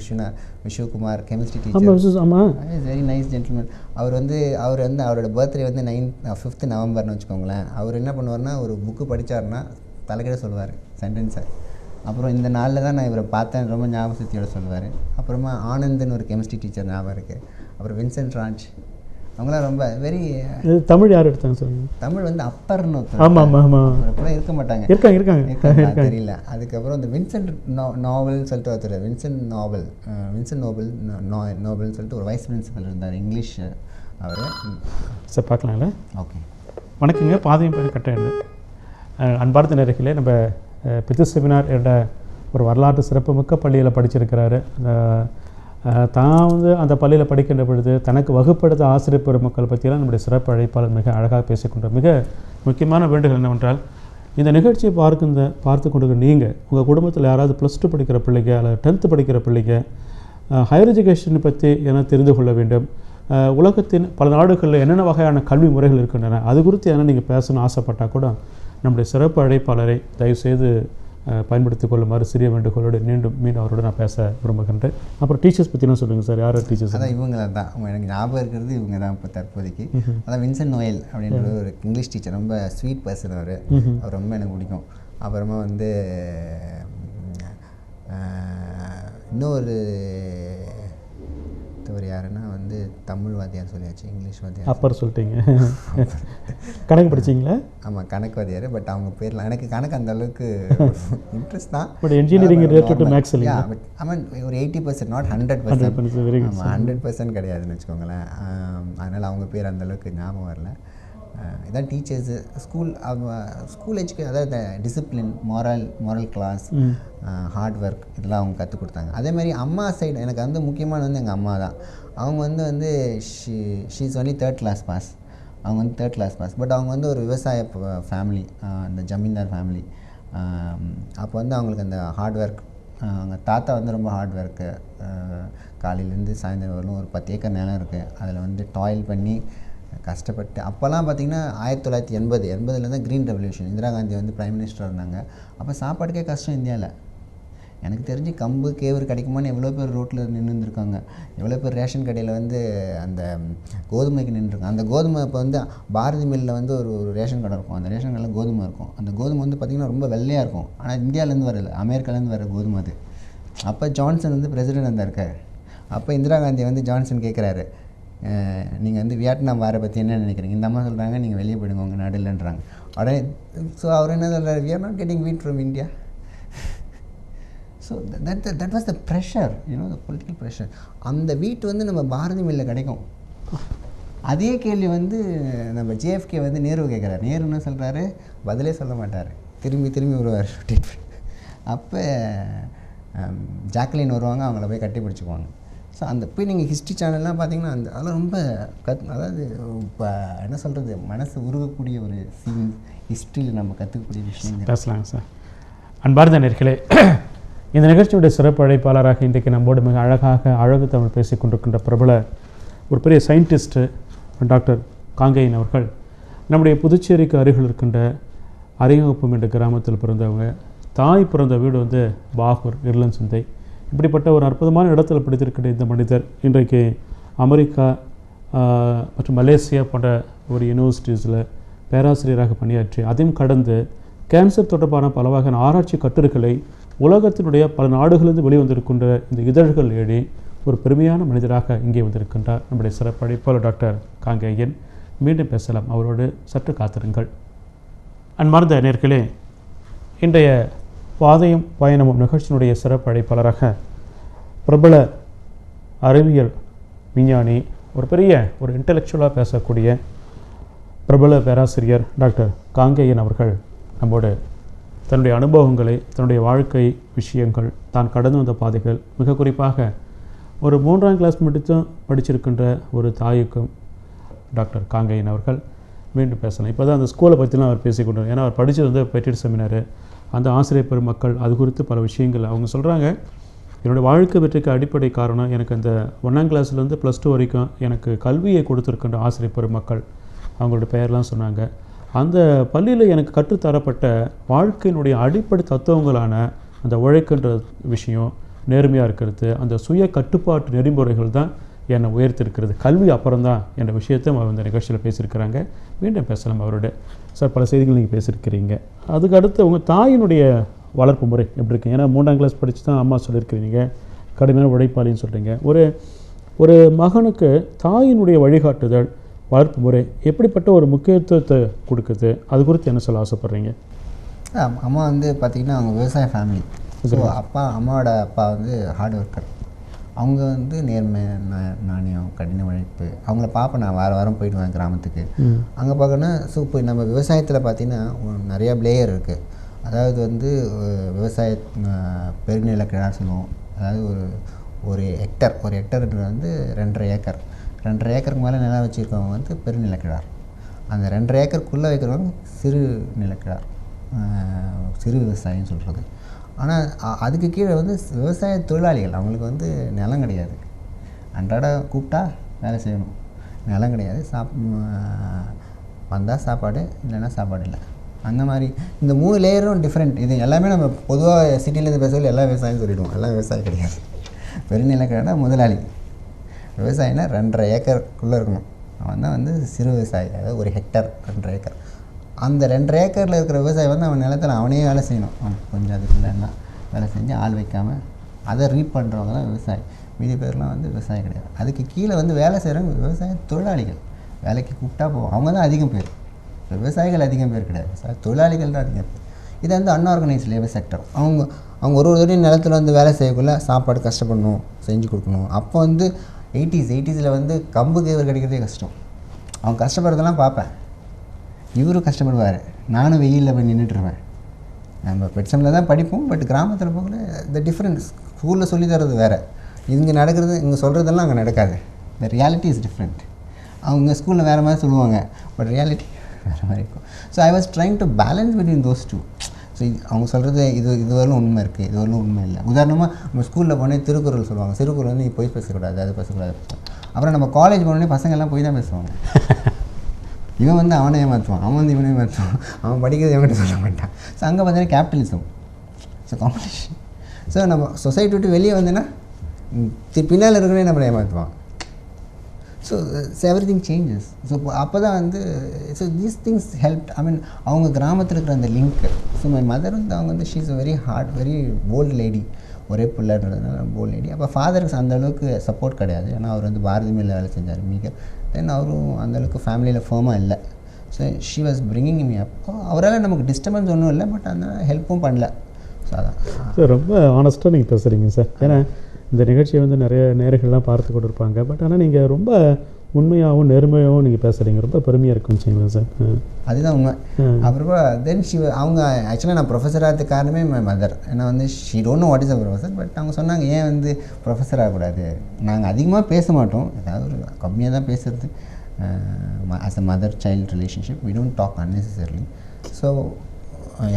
Vishnukumar chemistry teacher, very nice gentleman. அவர் வந்து அவரோட பர்த்டே வந்து 5th நவம்பர்னு வச்சுக்கோங்களேன். அவர் என்ன பண்ணுவார்னா, ஒரு புக்கு படித்தார்னா தலைக்கிட சொல்லுவார் சென்டென்ஸை. அப்புறம் இந்த நாளில் தான் நான் இவரை பார்த்தேன், ரொம்ப ஞாபக சக்தியோட சொல்லுவார். அப்புறமா ஆனந்த்னு ஒரு கெமிஸ்ட்ரி டீச்சர் ஞாபகம் இருக்குது. அப்புறம் வின்சென்ட் ராஜ், அவங்களாம் ரொம்ப வெரி. தமிழ் யார் எடுத்தாங்க சொல்லுங்க? தமிழ் வந்து அப்பர்னு கூட இருக்க மாட்டாங்க, இருக்காங்க தெரியல. அதுக்கப்புறம் இந்த வின்சென்ட் நாவல்னு சொல்லிட்டு ஒருத்தர், வின்சென்ட் நோபல்னு சொல்லிட்டு ஒரு வைஸ் பிரின்சிபல் இருந்தார், இங்கிலீஷ் அவர். சார் பார்க்கலாம்ல? ஓகே, வணக்கங்க. பாதையும் பேர் கட்டேன். அன்பார்ந்த நேரங்களே, நம்ம பித்து செமினார் என்ற ஒரு வரலாற்று சிறப்புமிக்க பள்ளியில் படிச்சிருக்கிறாரு. தான் வந்து அந்த பள்ளியில் படிக்கின்ற பொழுது தனக்கு வகுப்படுத்த ஆசிரியர் பெருமக்கள் பற்றியெல்லாம் நம்முடைய சிறப்பு அழைப்பாளர் மிக அழகாக பேசிக்கொண்டார். மிக முக்கியமான வேண்டுகோள் என்னவென்றால், இந்த நிகழ்ச்சியை பார்த்து கொண்டிருக்கிற நீங்கள், உங்கள் குடும்பத்தில் யாராவது +2 படிக்கிற பிள்ளைங்க அல்லது 10th படிக்கிற பிள்ளைங்க ஹையர் எஜுகேஷனை பற்றி என்ன தெரிந்து கொள்ள வேண்டும், உலகத்தின் பல நாடுகளில் என்னென்ன வகையான கல்வி முறைகள் இருக்கின்றன, அது குறித்து என்ன நீங்கள் பேசணும்னு ஆசைப்பட்டால் கூட நம்முடைய சிறப்பு அழைப்பாளரை தயவுசெய்து பயன்படுத்திக் கொள்ளுமாறு சிறிய வேண்டுகோளோடு மீண்டும் அவரோடு நான் பேச விரும்புகின்றேன். அப்புறம் டீச்சர்ஸ் பற்றினா சொல்லுங்கள் சார். யார் டீச்சர்ஸ்? அதான் இவங்க தான் எனக்கு ஞாபகம் இருக்கிறது, இவங்க தான் இப்போ தற்போதைக்கு. அதான் வின்சென்ட் நோயல் அப்படின்ற ஒரு இங்கிலீஷ் டீச்சர், ரொம்ப ஸ்வீட் பர்சன் அவர் ரொம்ப எனக்கு பிடிக்கும். அப்புறமா வந்து இன்னொரு யாருன்னா வந்து தமிழ் வாத்தியார் சொல்லியாச்சு, இங்கிலீஷ் வாத்தியார் அப்புறம் சொல்லிட்டீங்க. கணக்கு படிச்சிங்களா? ஆமாம், கணக்கு வாத்தியார். பட் அவங்க பேர்லாம் எனக்கு கணக்கு அந்த அளவுக்கு இன்ட்ரெஸ்ட் தான். But engineering related to maths இல்லையா? பட் ஐமீன் ஒரு 80%, நாட் 100%. ஆமாம், 100% கிடையாதுன்னு வச்சுக்கோங்களேன். அதனால் அவங்க பேர் அந்தளவுக்கு ஞாபகம் வரல. இதான் டீச்சர்ஸு. ஸ்கூல் எஜுகேஷன், அதாவது discipline, moral class, hard work, இதெல்லாம் அவங்க கற்றுக் கொடுத்தாங்க. அதேமாதிரி அம்மா சைடு எனக்கு வந்து முக்கியமான வந்து எங்கள் அம்மா தான். அவங்க வந்து she's only 3rd class pass. அவங்க வந்து 3rd class பாஸ். பட் அவங்க வந்து ஒரு விவசாய ஃபேமிலி, அந்த ஜமீன்தார் ஃபேமிலி. அப்போ வந்து அவங்களுக்கு அந்த ஹார்ட் ஒர்க், அவங்க தாத்தா வந்து ரொம்ப ஹார்ட் ஒர்க்கு. காலையிலேருந்து சாயந்தரம் வரலும் ஒரு 10 ஏக்கர் நிலம் இருக்குது. அதில் வந்து டாயில் பண்ணி கஷ்டப்பட்டு, அப்போல்லாம் பார்த்திங்கன்னா 1980 தான் க்ரீன் ரெவல்யூஷன். இந்திரா காந்தி வந்து பிரைம் மினிஸ்டர் இருந்தாங்க. அப்போ சாப்பாட்டுக்கே கஷ்டம் இந்தியாவில். எனக்கு தெரிஞ்சு கம்பு கேவரு கிடைக்குமான்னு எவ்வளோ பேர் ரோட்டில் நின்றுருக்காங்க. எவ்வளோ பேர் ரேஷன் கடையில் வந்து அந்த கோதுமைக்கு நின்றுருக்காங்க. அந்த கோதுமை இப்போ வந்து பாரதி மில்லில் வந்து ஒரு ரேஷன் கடை இருக்கும். அந்த ரேஷன் கடையில் கோதுமை இருக்கும். அந்த கோதுமை வந்து பார்த்திங்கன்னா ரொம்ப வெள்ளையாக இருக்கும். ஆனால் இந்தியாவிலேருந்து வரல, அமெரிக்காலேருந்து வர கோதுமை அது. அப்போ ஜான்சன் வந்து பிரசிடென்ட் இருந்தால் இருக்கார். அப்போ இந்திரா காந்தி வந்து ஜான்சன் கேட்குறாரு, நீங்கள் வந்து வியட்நாம் வாரை பற்றி என்ன நினைக்கிறீங்க? இந்த அம்மா சொல்கிறாங்க, நீங்கள் வெளியே போயிடுங்க, உங்கள் நாடு இல்லைன்றாங்க. உடனே ஸோ அவர் என்ன சொல்கிறார், வி ஆர் நாட் கெட்டிங் வீட் from India. So that was the pressure, the political pressure. அந்த வீட்டு வந்து நம்ம பாரதி மில்லில் கிடைக்கும். அதே கேள்வி வந்து நம்ம ஜேஎஃப்கே வந்து நேரு கேட்குறாரு. நேரு என்ன சொல்கிறாரு, பதிலே சொல்ல மாட்டார், திரும்பி வருவார். அப்போ ஜாக்லின் வருவாங்க, அவங்கள போய் கட்டி பிடிச்சிக்குவாங்க. ஸோ அந்த போய் நீங்கள் ஹிஸ்ட்ரி சேனல்லாம் பார்த்தீங்கன்னா அதெல்லாம் ரொம்ப அதாவது இப்போ என்ன சொல்கிறது, மனசு உருகக்கூடிய ஒரு சீன், ஹிஸ்ட்ரியில் நம்ம கற்றுக்கக்கூடிய விஷயம் பேசலாங்க சார். அன்பார்ந்த நேயர்களே, இந்த நிகழ்ச்சியுடைய சிறப்பு அழைப்பாளராக இன்றைக்கு நம்மோடு மிக அழகாக அழகு தமிழ் பேசிக் கொண்டிருக்கின்ற பிரபல ஒரு பெரிய சயின்டிஸ்ட்டு டாக்டர் காங்கேயன் அவர்கள் நம்முடைய புதுச்சேரிக்கு அருகில் இருக்கின்ற அரியங்குப்பம் என்ற கிராமத்தில் பிறந்தவங்க. தாய் பிறந்த வீடு வந்து பாகூர் இருளன் சந்தை. இப்படிப்பட்ட ஒரு அற்புதமான இடத்தில் படித்திருக்கிற இந்த மனிதர் இன்றைக்கு அமெரிக்கா மற்றும் மலேசியா போன்ற ஒரு யூனிவர்சிட்டிஸில் பேராசிரியராக பணியாற்றி அதையும் கடந்து கேன்சர் தொடர்பான பல வகையான ஆராய்ச்சி கட்டுரைகளை உலகத்தினுடைய பல நாடுகளிலிருந்து வெளிவந்திருக்கின்ற இந்த இதழ்கள் எழுதி ஒரு பெருமையான மனிதராக இங்கே வந்திருக்கின்றார் நம்முடைய சிறப்பு அழைப்பாளர் டாக்டர் காங்கேயன். மீண்டும் பேசலாம், அவரோடு சற்று காத்திருங்கள். அன்பார்ந்த நேயர்களே, இன்றைய பாதையும் பயணமும் நிகழ்ச்சியினுடைய சிறப்பு அழைப்பாளராக பிரபல அறிவியல் விஞ்ஞானி, ஒரு பெரிய ஒரு இன்டெலெக்சுவலாக பேசக்கூடிய பிரபல பேராசிரியர் டாக்டர் காங்கேயன் அவர்கள் நம்மோடு தன்னுடைய அனுபவங்களை, தன்னுடைய வாழ்க்கை விஷயங்கள், தான் கடந்து வந்த பாதைகள், மிக குறிப்பாக ஒரு 3ஆம் கிளாஸ் மட்டும் படிச்சிருக்கின்ற ஒரு தாய்க்கும் டாக்டர் காங்கேயன் அவர்கள் மீண்டும் பேசலாம். இப்போ தான் அந்த ஸ்கூலை பற்றிலாம் அவர் பேசிக்கொண்டார். ஏன்னா அவர் படித்தது வந்து பெட்டிட் செமினாரு, அந்த ஆசிரியர் பெருமக்கள், அது குறித்து பல விஷயங்கள் அவங்க சொல்கிறாங்க. என்னோடய வாழ்க்கை வெற்றிக்கு அடிப்படை காரணம் எனக்கு அந்த 1ஆம் கிளாஸ்லேருந்து +2 வரைக்கும் எனக்கு கல்வியை கொடுத்துருக்கின்ற ஆசிரியர் பெருமக்கள், அவங்களோட பெயர்லாம் சொன்னாங்க. அந்த பள்ளியில் எனக்கு கற்றுத்தரப்பட்ட வாழ்க்கையினுடைய அடிப்படை தத்துவங்களான அந்த உழைக்கின்ற விஷயம், நேர்மையாக இருக்கிறது, அந்த சுய கட்டுப்பாட்டு நெறிமுறைகள் தான் என்னை உயர்த்திருக்கிறது. கல்வி அப்புறம்தான் என்ற விஷயத்தை அவர் இந்த நிகழ்ச்சியில் பேசியிருக்கிறாங்க. மீண்டும் பேசலாம் அவரோட. சார், பல செய்திகள் நீங்கள் பேசியிருக்கிறீங்க. அதுக்கு அடுத்து உங்கள் தாயினுடைய வளர்ப்பு முறை எப்படி இருக்குது? ஏன்னா 3ஆம் கிளாஸ் படித்து தான் அம்மா சொல்லியிருக்கிறீங்க, கடுமையான உழைப்பாளின்னு சொல்கிறீங்க. ஒரு மகனுக்கு தாயினுடைய வழிகாட்டுதல், வளர்ப்பு முறை எப்படிப்பட்ட ஒரு முக்கியத்துவத்தை கொடுக்குது? அது குறித்து என்ன சொல்ல ஆசைப்பட்றீங்க? அம்மா வந்து பார்த்திங்கன்னா அவங்க விவசாய ஃபேமிலி. ஸோ அம்மாவோட அப்பா வந்து ஹார்ட் ஒர்க்கர். அவங்க வந்து நேர்மை, நாணயம், கடின உழைப்பு. அவங்கள பார்ப்பேன், நான் வாரம் போயிடுவேன் கிராமத்துக்கு. அங்கே பார்க்கணும். ஸோ இப்போ நம்ம விவசாயத்தில் பார்த்திங்கன்னா நிறையா லேயர் இருக்குது. அதாவது வந்து விவசாய பெருநில கிணறு சொல்லுவோம். அதாவது ஒரு ஹெக்டர்ன்றது வந்து 2.5 ஏக்கர். 2.5 ஏக்கருக்கு மேலே நிலம் வச்சுருக்கவங்க வந்து பெருநில கிணறு. அந்த 2.5 ஏக்கருக்குள்ளே வைக்கிறவங்க சிறு நிலக்கிழார், சிறு விவசாயின்னு சொல்கிறது. ஆனால் அதுக்கு கீழே வந்து விவசாய தொழிலாளிகள், அவங்களுக்கு வந்து நிலம் கிடையாது. அன்றாட கூப்பிட்டா வேலை செய்யணும், நிலம் கிடையாது. வந்தால் சாப்பாடு, இல்லைன்னா சாப்பாடு இல்லை. அந்த மாதிரி இந்த 3 லேயரும் டிஃப்ரெண்ட். இது எல்லாமே நம்ம பொதுவாக சிட்டிலேருந்து பேசல எல்லா விவசாயம் சொல்லிவிடுவோம். எல்லாம் விவசாயம் கிடையாது. பெருநிலக்கிழார்னா முதலாளி. விவசாயினா 2.5 ஏக்கருக்குள்ளே இருக்கணும். அவன் தான் வந்து சிறு விவசாயி. அதாவது ஒரு ஹெக்டர் 2.5 ஏக்கர். அந்த 2.5 ஏக்கரில் இருக்கிற விவசாயி வந்து அவன் நிலத்தில் அவனே வேலை செய்யணும். அவன் கொஞ்சம் அதுக்குள்ளே வேலை செஞ்சு ஆள் வைக்காமல் அதை ரீப் பண்ணுறவங்க தான் விவசாயி. மீதி பேர்லாம் வந்து விவசாயம் கிடையாது. அதுக்கு கீழே வந்து வேலை செய்கிறவங்க விவசாய தொழிலாளிகள். வேலைக்கு கூப்பிட்டா போவோம், அவங்க தான் அதிகம் பேர். விவசாயிகள் அதிகம் பேர் கிடையாது, விவசாய தொழிலாளிகள் தான் அதிகம் பேர். இதை வந்து அன்ஆர்கனைஸ்ட் லேபர் செக்டர். அவங்க ஒரு தடவையும் நிலத்தில் வந்து வேலை செய்யக்குள்ள சாப்பாடு கஷ்டப்படணும், செஞ்சு கொடுக்கணும். அப்போ வந்து 80s வந்து கம்பு கேவர் கிடைக்கிறதே கஷ்டம். அவங்க கஷ்டப்படுறதெல்லாம் பார்ப்பேன். இவரும் கஷ்டப்படுவார், நானும் வெயிலில் போய் நின்றுட்டுருவேன். நம்ம பெட்சமில் தான் படிப்போம், பட் கிராமத்தில் போகல த டிஃப்ரென்ஸ். ஸ்கூலில் சொல்லி தரது வேறு, இங்கே நடக்கிறது, இங்கே சொல்கிறதெல்லாம் அங்கே நடக்காது. The reality is different. அவங்க ஸ்கூலில் வேறு மாதிரி சொல்லுவாங்க, பட் ரியாலிட்டி வேறு மாதிரி இருக்கும். So I was trying to balance between those two. So அவங்க சொல்கிறது இது வரலும் உண்மை இருக்குது, இது வரலும் உண்மை இல்லை. உதாரணமாக நம்ம ஸ்கூலில் போனே திருக்குறள் சொல்லுவாங்க. திருக்குறள் வந்து நீ போய் பேசக்கூடாது, அது பேசக்கூடாது. அப்புறம் நம்ம காலேஜ் போனோடனே பசங்கள்லாம் போய் தான் பேசுவாங்க. இவன் வந்து அவனை ஏமாற்றுவான், அவன் வந்து இவனை ஏமாற்றுவான், அவன் படிக்கிறது இவன்கிட்ட சொல்ல மாட்டான். ஸோ அங்கே பார்த்தீங்கன்னா கேபிட்டலிசம், ஸோ காம்படிஷன். ஸோ நம்ம சொசைட்டி விட்டு வெளியே வந்தோன்னா பின்னால் இருக்கிறே நம்மளை ஏமாற்றுவான். So everything changes. ஸோ அப்போ தான் வந்து so these things help. I mean அவங்க கிராமத்தில் இருக்கிற அந்த லிங்க். ஸோ மை மதர் வந்து அவங்க வந்து she is very hard, very bolt lady. ஒரே பிள்ளைன்றதுனால போல்டு லேடி. அப்போ ஃபாதருக்கு அந்தளவுக்கு சப்போர்ட் கிடையாது. ஏன்னா அவர் வந்து பாரதி மில்லில் வேலை செஞ்சார் மிக. தென் அவரும் அந்தளவுக்கு ஃபேமிலியில் ஃபேமாக இல்லை. So she was bringing me அப். அவரால் நமக்கு டிஸ்டர்பன்ஸ் ஒன்றும் இல்லை, பட் அந்த ஹெல்ப்பும் பண்ணல. ஸோ அதான் சார், ரொம்ப ஆனஸ்ட்டாக நீங்கள் பேசுகிறீங்க சார். ஏன்னா இந்த நிகழ்ச்சியை வந்து நிறைய நேயர்கள்லாம் பார்த்து கொண்டு இருப்பாங்க. பட் ஆனால் நீங்கள் ரொம்ப உண்மையாகவும் நேர்மையாகவும் நீங்கள் பேசுகிறீங்க. ரொம்ப பெருமையாக இருக்குன்னு வச்சுங்களேன் சார். அதுதான் உண்மை. அப்புறமா தென் அவங்க ஆக்சுவலாக நான் ப்ரொஃபஸர் ஆகிறதுக்கு காரணமே மை மதர். ஏன்னா வந்து she don't know what is a professor. But அவங்க சொன்னாங்க ஏன் வந்து ப்ரொஃபஸர் ஆகக்கூடாது, நாங்கள் அதிகமாக பேச மாட்டோம், ஏதாவது ஒரு கம்மியாக தான் பேசுறது. As a mother child relationship we don't talk unnecessarily. So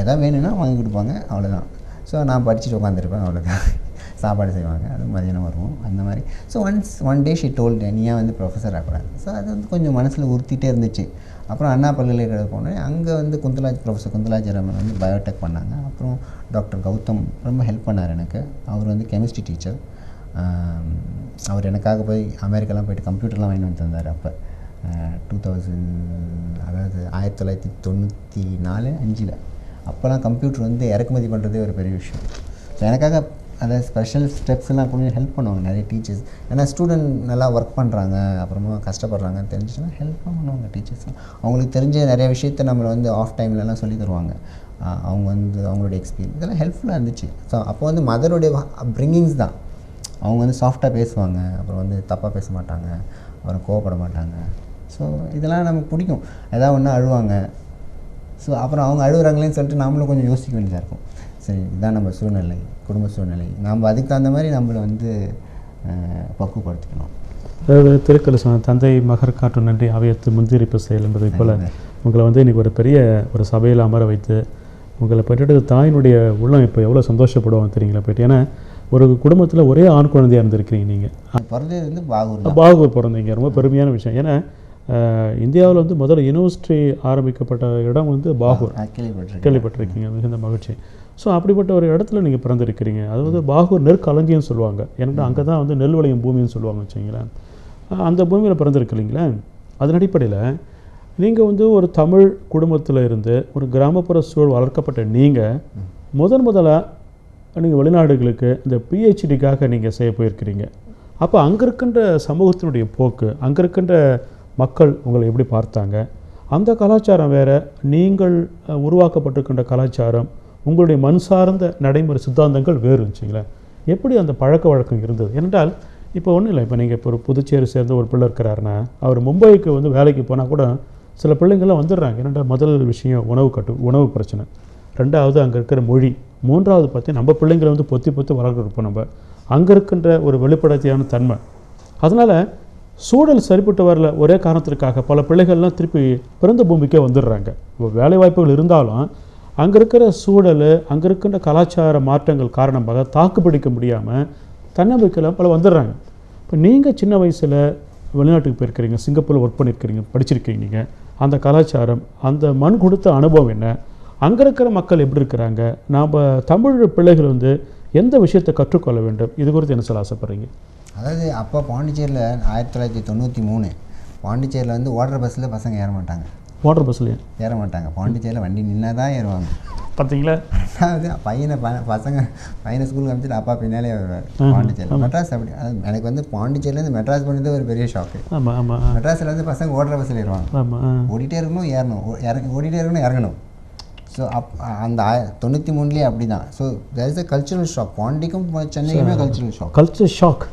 எதாவது வேணும்னா வாங்கி கொடுப்பாங்க, அவ்வளோதான். ஸோ நான் படிச்சுட்டு உட்காந்துருப்பேன், அவ்வளோதான். சாப்பாடு செய்வாங்க, அது மதியானம் வருவோம், அந்த மாதிரி. So one day she told நீ ஏன் வந்து ப்ரொஃபஸர் ஆகக்கூடாது. ஸோ அது வந்து கொஞ்சம் மனசில் உறுத்திட்டே இருந்துச்சு. அப்புறம் அண்ணா பல்கலைக்கழகம் போனேன். அங்கே வந்து ப்ரொஃபஸர் குந்தலாஜராமன் வந்து பயோடெக் பண்ணாங்க. அப்புறம் டாக்டர் கௌதம் ரொம்ப ஹெல்ப் பண்ணார் எனக்கு. அவர் வந்து கெமிஸ்ட்ரி டீச்சர். அவர் எனக்காக போய் அமெரிக்காலாம் போய்ட்டு கம்ப்யூட்டர்லாம் வாங்கிட்டு வந்து தந்தார். அப்போ 2000, அதாவது 1994-5 அப்போல்லாம் கம்ப்யூட்டர் வந்து இறக்குமதி பண்ணுறதே ஒரு பெரிய விஷயம். ஸோ எனக்காக அதாவது ஸ்பெஷல் ஸ்டெப்ஸ்லாம் கொஞ்சம் ஹெல்ப் பண்ணுவாங்க நிறைய டீச்சர்ஸ். ஏன்னா ஸ்டூடெண்ட் நல்லா ஒர்க் பண்ணுறாங்க, அப்புறமா கஷ்டப்படுறாங்கன்னு தெரிஞ்சுன்னா ஹெல்ப்லாம் பண்ணுவாங்க டீச்சர்ஸ்லாம். அவங்களுக்கு தெரிஞ்ச நிறைய விஷயத்த நம்மளை வந்து ஆஃப் டைம்லலாம் சொல்லி தருவாங்க. அவங்க வந்து அவங்களுடைய எக்ஸ்பீரியன்ஸ் இதெல்லாம் ஹெல்ப்ஃபுல்லாக இருந்துச்சு. ஸோ அப்போ வந்து மதருடைய ப்ரிங்கிங்ஸ் தான். அவங்க வந்து சாஃப்டாக பேசுவாங்க, அப்புறம் வந்து தப்பாக பேச மாட்டாங்க, அப்புறம் கோவப்பட மாட்டாங்க. ஸோ இதெல்லாம் நமக்கு பிடிக்கும். எதாவது ஒன்று அழுவாங்க. ஸோ அப்புறம் அவங்க அழுகுறாங்களேன்னு சொல்லிட்டு நம்மளும் கொஞ்சம் யோசிக்க வேண்டியதாக இருக்கும். சரி, இதுதான் நம்ம சூழ்நிலை, குடும்ப சூழ்நிலை, நாம் அதுக்கு தகுந்த மாதிரி நம்மளை வந்து பக்குவப்படுத்திக்கணும். அதாவது திருக்குறள் தந்தை மகர் காட்டும் நன்றி அவையத்து முந்திரிப்பு செயல் என்பதை போல் உங்களை வந்து இன்றைக்கி ஒரு பெரிய ஒரு சபையில் அமர வைத்து உங்களை பெற்றது தாயினுடைய உள்ளம் இப்போ எவ்வளோ சந்தோஷப்படுவாங்க தெரியுங்களா போய்ட்டு. ஏன்னா ஒரு குடும்பத்தில் ஒரே ஆண் குழந்தையாக இருந்திருக்கிறீங்க. நீங்கள் பிறந்தது வந்து பாகூர் பிறந்தீங்க. ரொம்ப பெருமையான விஷயம். ஏன்னா இந்தியாவில் வந்து முதல்ல யூனிவர்சிட்டி ஆரம்பிக்கப்பட்ட இடம் வந்து பாகூர். கேள்விப்பட்டிருக்கீங்க, மிகுந்த மகிழ்ச்சி. ஸோ அப்படிப்பட்ட ஒரு இடத்துல நீங்கள் பிறந்திருக்கிறீங்க. அது வந்து பாகூர் நெற்களஞ்சின்னு சொல்லுவாங்க. ஏன்னா அங்கே தான் வந்து நெல் விளையும் பூமின்னு சொல்லுவாங்க வச்சுங்களேன். அந்த பூமியில் பிறந்திருக்கீங்களே. அதன் அடிப்படையில் நீங்கள் வந்து ஒரு தமிழ் குடும்பத்தில் இருந்து ஒரு கிராமப்புற சூழல் வளர்க்கப்பட்ட நீங்கள் முதலாக நீங்கள் வெளிநாடுகளுக்கு இந்த பிஹெச்டிக்காக நீங்கள் செய்ய போயிருக்கிறீங்க. அப்போ அங்கே இருக்கின்ற சமூகத்தினுடைய போக்கு, அங்கே இருக்கின்ற மக்கள் உங்களை எப்படி பார்த்தாங்க, அந்த கலாச்சாரம் வேறு, நீங்கள் உருவாக்கப்பட்டிருக்கின்ற கலாச்சாரம், உங்களுடைய மண் சார்ந்த நடைமுறை சித்தாந்தங்கள் வேறு இருந்துச்சுங்களேன். எப்படி அந்த பழக்க வழக்கம் இருந்தது? ஏனென்றால் இப்போ ஒன்றும் இல்லை, இப்போ நீங்கள் இப்போ ஒரு புதுச்சேரி சேர்ந்த ஒரு பிள்ளை இருக்கிறாருன்னா அவர் மும்பைக்கு வந்து வேலைக்கு போனால் கூட சில பிள்ளைங்கள்லாம் வந்துடுறாங்க. ஏனென்றால் முதல் விஷயம் உணவு பிரச்சனை, ரெண்டாவது அங்கே இருக்கிற மொழி, மூன்றாவது பார்த்து நம்ம பிள்ளைங்களை வந்து பொத்தி வளர்க்குறப்போ நம்ம அங்கே இருக்கின்ற ஒரு வெளிப்படையான தன்மை. அதனால் சூழல் சரிப்பட்டு வரல ஒரே காரணத்திற்காக பல பிள்ளைகள்லாம் திருப்பி பிறந்த பூமிக்கே வந்துடுறாங்க. இப்போ வேலை வாய்ப்புகள் இருந்தாலும் அங்கே இருக்கிற சூழல், அங்கே இருக்கின்ற கலாச்சார மாற்றங்கள் காரணமாக தாக்குப்பிடிக்க முடியாமல் தன்னம்பிக்கையில் பல வந்துடுறாங்க. இப்போ நீங்கள் சின்ன வயசில் வெளிநாட்டுக்கு போயிருக்கிறீங்க, சிங்கப்பூரில் ஒர்க் பண்ணியிருக்கிறீங்க, படிச்சிருக்கீங்க. நீங்கள் அந்த கலாச்சாரம், அந்த மண் கொடுத்த அனுபவம் என்ன, அங்கே இருக்கிற மக்கள் எப்படி இருக்கிறாங்க, நாம் தமிழ் பிள்ளைகள் வந்து எந்த விஷயத்தை கற்றுக்கொள்ள வேண்டும், இது குறித்து என்ன சொல்ல ஆசைப்பட்றீங்க? அதாவது அப்போ பாண்டிச்சேரியில் 1993 பாண்டிச்சேரியில் வந்து ஓடுற பஸ்ஸில் பசங்க ஏற மாட்டாங்க. ஓடுற பஸ்ஸில் ஏற மாட்டாங்க. பாண்டிச்சேரியில் வண்டி நின்னா தான் ஏறுவாங்க. பார்த்தீங்களா? அதாவது பையனை ஸ்கூலுக்கு அனுப்பிச்சிட்டு அப்பா பின்னாலே வருவார். பாண்டிச்சேரியில் மெட்ராஸ் அப்படி. எனக்கு வந்து பாண்டிச்சேரியிலேருந்து மெட்ராஸ் பண்ணது ஒரு பெரிய ஷாக்கு. மெட்ராஸில் வந்து பசங்க ஓடுற பஸ்ஸில் ஏறுவாங்க. ஓடிட்டே இருக்கணும், ஏறணும், ஓடிட்டே இருக்கணும், இறங்கணும். ஸோ அந்த 93 அப்படி தான். So there is a cultural shock. பாண்டிக்கும் சென்னைக்குமே cultural shock.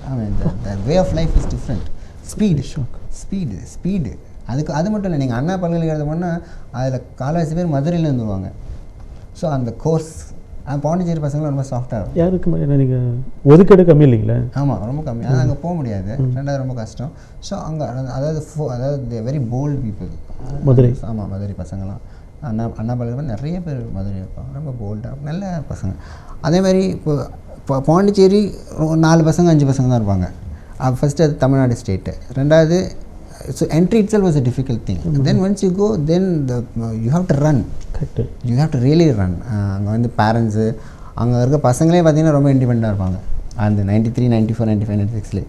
I mean the way of life is different. Speed அது மட்டும் இல்லை. நீங்கள் அண்ணா பல்கலைக்கழகம் பண்ணால் அதில் கால்வாசி பேர் மதுரையில் வருவாங்க. ஸோ அந்த கோர்ஸ் பாண்டிச்சேரி பசங்களும் ரொம்ப சாஃப்டாக இருக்கும். யாருக்கு நீங்கள் ஒதுக்கீடு கம்மி இல்லைங்களா? ஆமாம், ரொம்ப கம்மி. ஆனால் அங்கே போக முடியாது. ரெண்டாவது ரொம்ப கஷ்டம். ஸோ அங்கே அதாவது வெரி போல்ட் பீப்புள் மதுரை. ஆமாம், மதுரை பசங்களாம் அண்ணா பல்கலைக்கழகம் நிறைய பேர் மதுரை இருப்பாங்க. ரொம்ப போல்டாக நல்ல பசங்க. அதேமாதிரி இப்போ பாண்டிச்சேரி 4 பசங்க 5 பசங்க தான் இருப்பாங்க. ஃபஸ்ட்டு அது தமிழ்நாடு ஸ்டேட்டு. ரெண்டாவது so entry it self was a difficult thing. Then once you go, then you have to run. You have to really run. அங்கே வந்து பேரண்ட்ஸு அங்கே இருக்க பசங்களே பார்த்திங்கன்னா ரொம்ப இண்டிபெண்ட்டாக இருப்பாங்க. அந்த 93, 94, 95, 96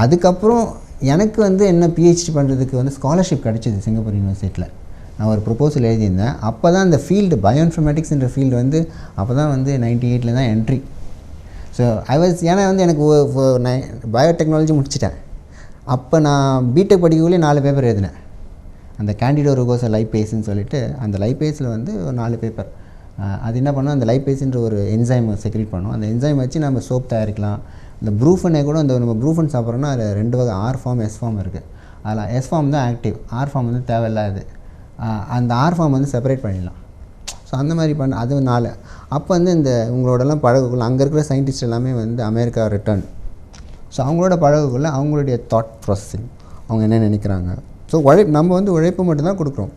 அதுக்கப்புறம் எனக்கு வந்து என்ன பிஹெச்டி பண்ணுறதுக்கு வந்து ஸ்காலர்ஷிப் கிடச்சிது சிங்கப்பூர் யூனிவர்சிட்டியில். நான் ஒரு ப்ரொப்போசல் எழுதியிருந்தேன். அப்போ தான் இந்த ஃபீல்டு பயோஇன்ஃபர்மேட்டிக்ஸ்ன்ற ஃபீல்டு வந்து அப்போ தான் வந்து 98 தான் என்ட்ரி. ஸோ ஏன்னா வந்து எனக்கு பயோடெக்னாலஜி முடிச்சிட்டேன். அப்போ நான் பிடெக் படிக்கக்குள்ளே 4 பேப்பர் எழுதினேன். அந்த கேண்டிடோ ருகோசா லைப்பேஸ்ன்னு சொல்லிட்டு அந்த லைப்பேஸில் வந்து 4 பேப்பர். அது என்ன பண்ணோம், அந்த லைப்பேஸ்ன்ற ஒரு என்சைம் செக்ரேட் பண்ணோம். அந்த என்சைம் வச்சு நம்ம சோப் தயாரிக்கலாம். இந்த ப்ரூஃபனே கூட நம்ம ப்ரூஃபன் சாப்பிட்றோன்னா அதில் 2 வகை R ஃபார்ம் S ஃபார்ம் இருக்குது. அதில் எஸ் ஃபார்ம் தான் ஆக்டிவ், ஆர் ஃபார்ம் வந்து தேவையில்லாது. அந்த ஆர் ஃபார்ம் வந்து செப்பரேட் பண்ணிடலாம். ஸோ அந்த மாதிரி அது 4. அப்போ வந்து இந்த உங்களோடலாம் பழகுக்குள்ள அங்கே இருக்கிற சயின்டிஸ்ட் எல்லாமே வந்து அமெரிக்கா ரிட்டர்ன். ஸோ அவங்களோட பழகுக்குள்ள அவங்களுடைய தாட் ப்ராசஸிங், அவங்க என்ன நினைக்கிறாங்க. ஸோ நம்ம வந்து உழைப்பு மட்டும்தான் கொடுக்குறோம்.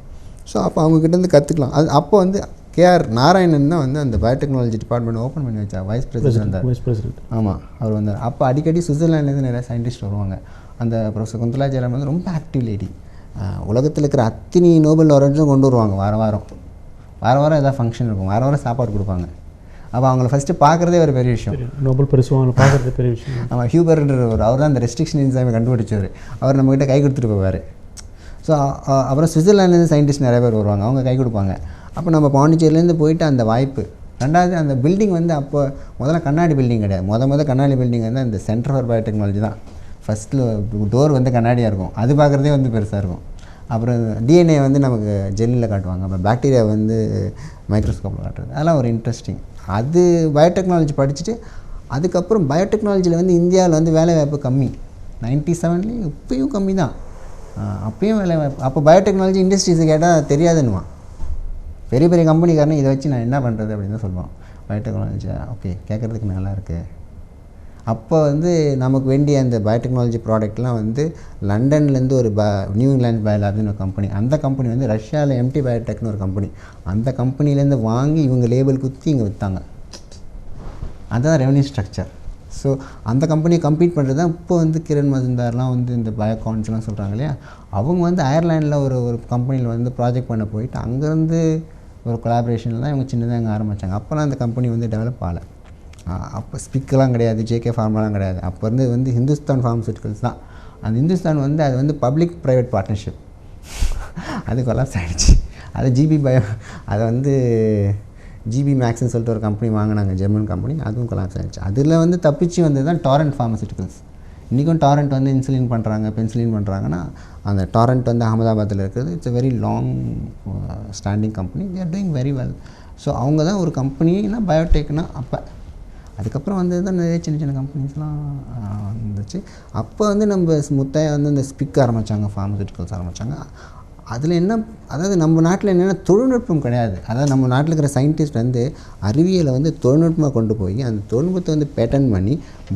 ஸோ அப்போ அவங்கக்கிட்டேருந்து கற்றுக்கலாம். அது அப்போ வந்து கேஆர் நாராயணன் தான் வந்து அந்த பயோடெக்னாலஜி டிபார்ட்மெண்ட் ஓப்பன் பண்ணி வச்சா வைஸ் பிரசிடென்ட். ஆமாம், அவர் வந்தார். அப்போ அடிக்கடி சுவிட்சர்லாண்ட்லேருந்து நிறைய சயின்டிஸ்ட் வருவாங்க. அந்த ப்ரொஃபஸர் குந்தலா ஜெயராம் வந்து ரொம்ப ஆக்டிவ் லேடி. உலகத்தில் இருக்கிற அத்தனை நோபல் லாரன்ஸும் கொண்டு வருவாங்க. வாரம் ஏதாவது ஃபங்க்ஷன் இருக்கும், வாரம் சாப்பாடு கொடுப்பாங்க. அப்போ அவங்கள ஃபஸ்ட்டு பார்க்குறதே ஒரு பெரிய விஷயம். நோபல் பரிசு அவங்களை பார்க்குறது பெரிய விஷயம். ஆமாம், ஹியூபர்ன்ற அவர் தான் அந்த ரெஸ்ட்ரிக்ஷன் என்சைமை கண்டுபிடிச்சவர். அவர் நம்மக்கிட்ட கை கொடுத்துட்டு போவார். ஸோ அப்புறம் சுவிட்சர்லாண்ட்லேருந்து சயின்டிஸ்ட் நிறைய பேர் வருவாங்க, அவங்க கை கொடுப்பாங்க. அப்போ நம்ம பாண்டிச்சேரியிலேருந்து போயிட்டு அந்த வாய்ப்பு. ரெண்டாவது அந்த பில்டிங் வந்து அப்போ முதல்ல கண்ணாடி பில்டிங் கிடையாது. முதல் கண்ணாடி பில்டிங் வந்து அந்த சென்டர் ஃபார் பயோடெக்னாலஜி தான். ஃபஸ்ட்டில் டோர் வந்து கண்ணாடியாக இருக்கும், அது பார்க்குறதே வந்து பெருசாக இருக்கும். அப்புறம் டிஎன்ஏ வந்து நமக்கு ஜெல்லில் காட்டுவாங்க, அப்புறம் பாக்டீரியா வந்து மைக்ரோஸ்கோப்பில் காட்டுறது. அதெல்லாம் ஒரு இன்ட்ரெஸ்டிங். அது பயோடெக்னாலஜி படிச்சுட்டு அதுக்கப்புறம் பயோடெக்னாலஜியில் வந்து இந்தியாவில் வந்து வேலைவாய்ப்பு கம்மி. 97 இப்போயும் கம்மி தான். அப்பயும் வேலைவாய்ப்பு. அப்போ பயோடெக்னாலஜி இண்டஸ்ட்ரீஸை கேட்டால் தெரியாதுன்னுவான். பெரிய பெரிய கம்பெனிக்காரனே இதை வச்சு நான் என்ன பண்ணுறது அப்படின்னு தான் சொல்லுவான். பயோடெக்னாலஜி ஓகே கேட்குறதுக்கு நல்லா இருக்குது. அப்போ வந்து நமக்கு வேண்டிய அந்த பயோடெக்னாலஜி ப்ராடக்ட்லாம் வந்து லண்டன்லேருந்து ஒரு நியூ இங்கிலாந்து பயோலாப்னு ஒரு கம்பெனி, அந்த கம்பெனி வந்து ரஷ்யாவில் எம்டி பயோடெக்னு ஒரு கம்பெனி, அந்த கம்பெனிலேருந்து வாங்கி இவங்க லேபிள் குத்தி இங்கே விற்றாங்க. அதுதான் ரெவன்யூ ஸ்ட்ரக்சர். ஸோ அந்த கம்பெனியை கம்பீட் பண்ணுறது தான் இப்போ வந்து கிரண் மஜும்தார்லாம் வந்து இந்த பயோகான்ஸ்லாம் சொல்கிறாங்க இல்லையா, அவங்க வந்து அயர்லாண்டில் ஒரு கம்பெனியில் வந்து ப்ராஜெக்ட் பண்ண போயிட்டு அங்கேருந்து ஒரு கொலாபரேஷனில் தான் இவங்க சின்னதாக அங்கே ஆரம்பித்தாங்க. அப்போலாம் அந்த கம்பெனி வந்து டெவலப் ஆகலை. அப்போ ஸ்பிக்கெலாம் கிடையாது, ஜேகே ஃபார்மாலாம் கிடையாது. அப்போ இருந்து வந்து ஹிந்துஸ்தான் ஃபார்மசூட்டிக்கல்ஸ் தான். அந்த ஹிந்துஸ்தான் வந்து அது வந்து பப்ளிக் ப்ரைவேட் பார்ட்னர்ஷிப், அது கொலாப்ஸ் ஆகிடுச்சு. அது அதை வந்து ஜிபி மேக்ஸ்ன்னு சொல்லிட்டு ஒரு கம்பெனி வாங்கினாங்க, ஜெர்மன் கம்பெனி, அதுவும் கொலாப்ஸ் ஆகிடுச்சு. அதில் வந்து தப்பிச்சு வந்தது தான் டாரண்ட் ஃபார்மசூட்டிக்கல்ஸ். இன்றைக்கும் டாரண்ட் வந்து இன்சுலின் பண்ணுறாங்க, பென்சிலின் பண்ணுறாங்கன்னா அந்த டாரண்ட் வந்து அகமதாபாத்தில் இருக்கிறது. It's a very long standing company. they are doing very well. So அவங்க தான் ஒரு கம்பெனினா பயோடெக்னா அப்போ. அதுக்கப்புறம் வந்து தான் நிறைய சின்ன சின்ன கம்பெனிஸ்லாம் இருந்துச்சு. அப்போ வந்து நம்ம முத்தையா வந்து இந்த ஸ்பிக் ஆரம்பித்தாங்க, ஃபார்மசூட்டிக்கல்ஸ் ஆரம்பித்தாங்க. அதில் என்ன, அதாவது நம்ம நாட்டில் என்னென்னா தொழில்நுட்பம் கிடையாது. அதாவது நம்ம நாட்டில் இருக்கிற சயின்டிஸ்ட் வந்து அறிவியலை வந்து தொழில்நுட்பமாக கொண்டு போய் அந்த தொழில்நுட்பத்தை வந்து பேட்டன் பண்ணி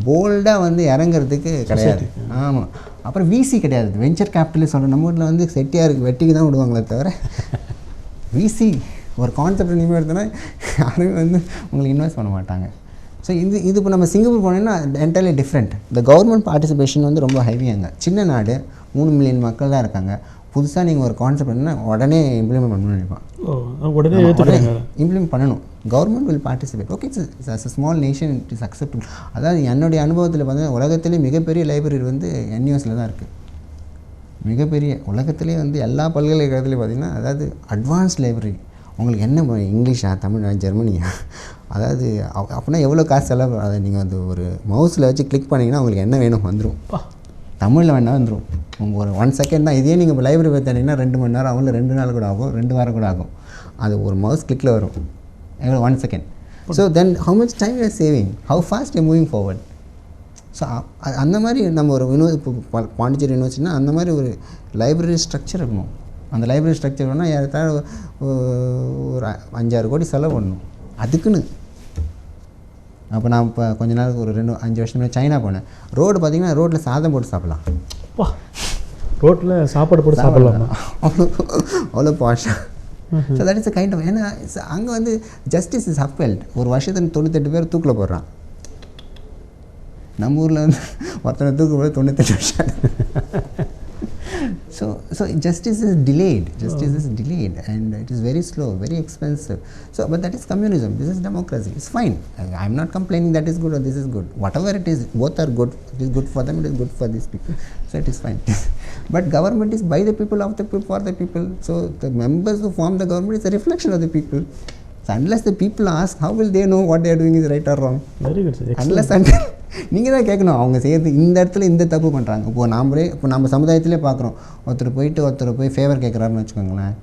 போல்டாக வந்து இறங்குறதுக்கு கிடையாது. ஆமாம். அப்புறம் விசி கிடையாது, வெஞ்சர் கேபிட்டலிஸ்ட் சொல்கிற நம்ம வீட்டில் வந்து செட்டியாக இருக்குது, வெட்டிக்கு தான் விடுவாங்களே தவிர விசி ஒரு கான்செப்ட் இனிமேல் எடுத்தோன்னா யாருமே வந்து உங்களுக்கு இன்வெஸ்ட் பண்ண மாட்டாங்க. ஸோ இது இப்போ நம்ம சிங்கப்பூர் போனோம்னா என்டையர்லி டிஃப்ரெண்ட். இந்த கவர்மெண்ட் பார்ட்டிசிபேஷன் வந்து ரொம்ப ஹெவி. அங்கே சின்ன நாடு, 3 மில்லியன் மக்கள் தான் இருக்காங்க. புதுசாக நீங்கள் ஒரு கான்செப்ட் என்ன உடனே இம்ப்ளிமெண்ட் பண்ணணும்னு நினைப்பான். உடனே இம்ப்ளிமெண்ட் பண்ணணும். Government will participate. Okay, it's a small nation, it is acceptable. அதாவது என்னுடைய அனுபவத்தில் பார்த்தீங்கன்னா உலகத்திலே மிகப்பெரிய லைப்ரரி வந்து என்யூஎஸில் தான் இருக்குது. மிகப்பெரிய உலகத்திலே வந்து எல்லா பல்கலைக்கழகத்துலேயும் பார்த்திங்கன்னா, அதாவது அட்வான்ஸ் லைப்ரரி. உங்களுக்கு என்ன இங்கிலீஷா, தமிழா, ஜெர்மனியா, அதாவது அப்படின்னா எவ்வளோ காசு செலவு. அதை நீங்கள் வந்து ஒரு மவுஸில் வச்சு கிளிக் பண்ணிங்கன்னா உங்களுக்கு என்ன வேணும் வந்துடும். தமிழில் வேணால் வந்துடும். உங்கள் ஒரு 1 செகண்ட் தான். இதே நீங்கள் இப்போ லைப்ரரி போய் தேடிங்கன்னா 2 மணி நேரம் ஆகும், இல்லை 2 நாள் கூட ஆகும், 2 வாரம் கூட ஆகும். அது ஒரு மவுஸ் கிளிக்கில் வரும். எவ்வளோ 1 second. So then how much time you are saving, how fast you moving forward. So அந்த மாதிரி நம்ம ஒரு இப்போ பாண்டிச்சேரி யூனிவர்சிட்டினா அந்த மாதிரி ஒரு லைப்ரரி ஸ்ட்ரக்சர் இருக்கணும். அந்த லைப்ரரி ஸ்ட்ரக்சர் வேணால் யாருக்காவது ஒரு 5-6 கோடி செலவு பண்ணணும் அதுக்குன்னு. அப்போ நான் இப்போ கொஞ்ச நாளுக்கு ஒரு 2-5 வருஷம் முன்னாடி சைனா போனேன். ரோடு பார்த்திங்கன்னா ரோட்டில் சாதம் போட்டு சாப்பிட்லாம். ரோட்டில் சாப்பாடு போட்டு சாப்பிட்லாம், அவ்வளோ பாஷா. So that is a kind of, ஏன்னா அங்கே வந்து ஜஸ்டிஸ் இஸ் அப்ஹெல்ட். ஒரு வருஷத்துக்கு 98 பேர் தூக்கில் போடுறான். நம்ம ஊரில் வந்து ஒருத்தனை தூக்கு போது 98 வருஷம். So justice is delayed. Justice is delayed, and it is very slow, very expensive. So, but that is communism. This is democracy. It's fine. I am not complaining that is good or this is good. Whatever it is, both are good. It is good for them. It is good for these people. So it is fine. But government is by the people, of the people, for the people. So the members who form the government is a reflection of the people. So unless the people ask, how will they know what they are doing is right or wrong? Very good. Unless நீங்கள் தான் கேட்கணும். அவங்க செய்கிறது இந்த இடத்துல இந்த தப்பு பண்ணுறாங்க. இப்போ நம்ம சமுதாயத்திலே பார்க்குறோம், ஒருத்தர் போய் ஃபேவர் கேட்குறாருன்னு வச்சுக்கோங்களேன்.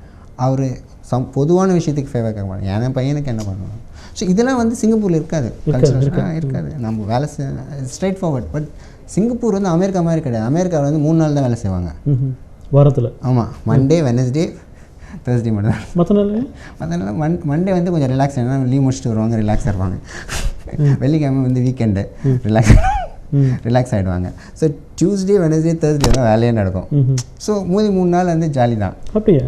அவர் பொதுவான விஷயத்துக்கு ஃபேவர் கேட்க மாட்டாங்க, என் பையனுக்கு என்ன பண்ணணும். ஸோ இதெல்லாம் வந்து சிங்கப்பூரில் இருக்காது, இருக்காது. நம்ம வேலை ஸ்ட்ரைட் ஃபார்வர்ட். பட் சிங்கப்பூர் வந்து அமெரிக்கா மாதிரி கிடையாது. அமெரிக்காவில் வந்து 3 நாள் தான் வேலை செய்வாங்க வாரத்தில். ஆமாம், மண்டே வெனஸ்டே தேர்ஸ்டே மட்டும் தான். மற்ற நாள் மண்டே வந்து கொஞ்சம் ரிலாக்ஸ் ஏன்னா லீவ் முடிச்சுட்டு வருவாங்க, ரிலாக்ஸாக இருப்பாங்க. வெள்ளிக்கிழமை வந்து வீக்கெண்டு ரிலாக்ஸ் ஆகிடுவாங்க. ஸோ டியூஸ்டே வெனஸ்டே தேர்ஸ்டே தான் வேலையே நடக்கும். ஸோ 3 நாள் வந்து ஜாலி தான். அப்படியா?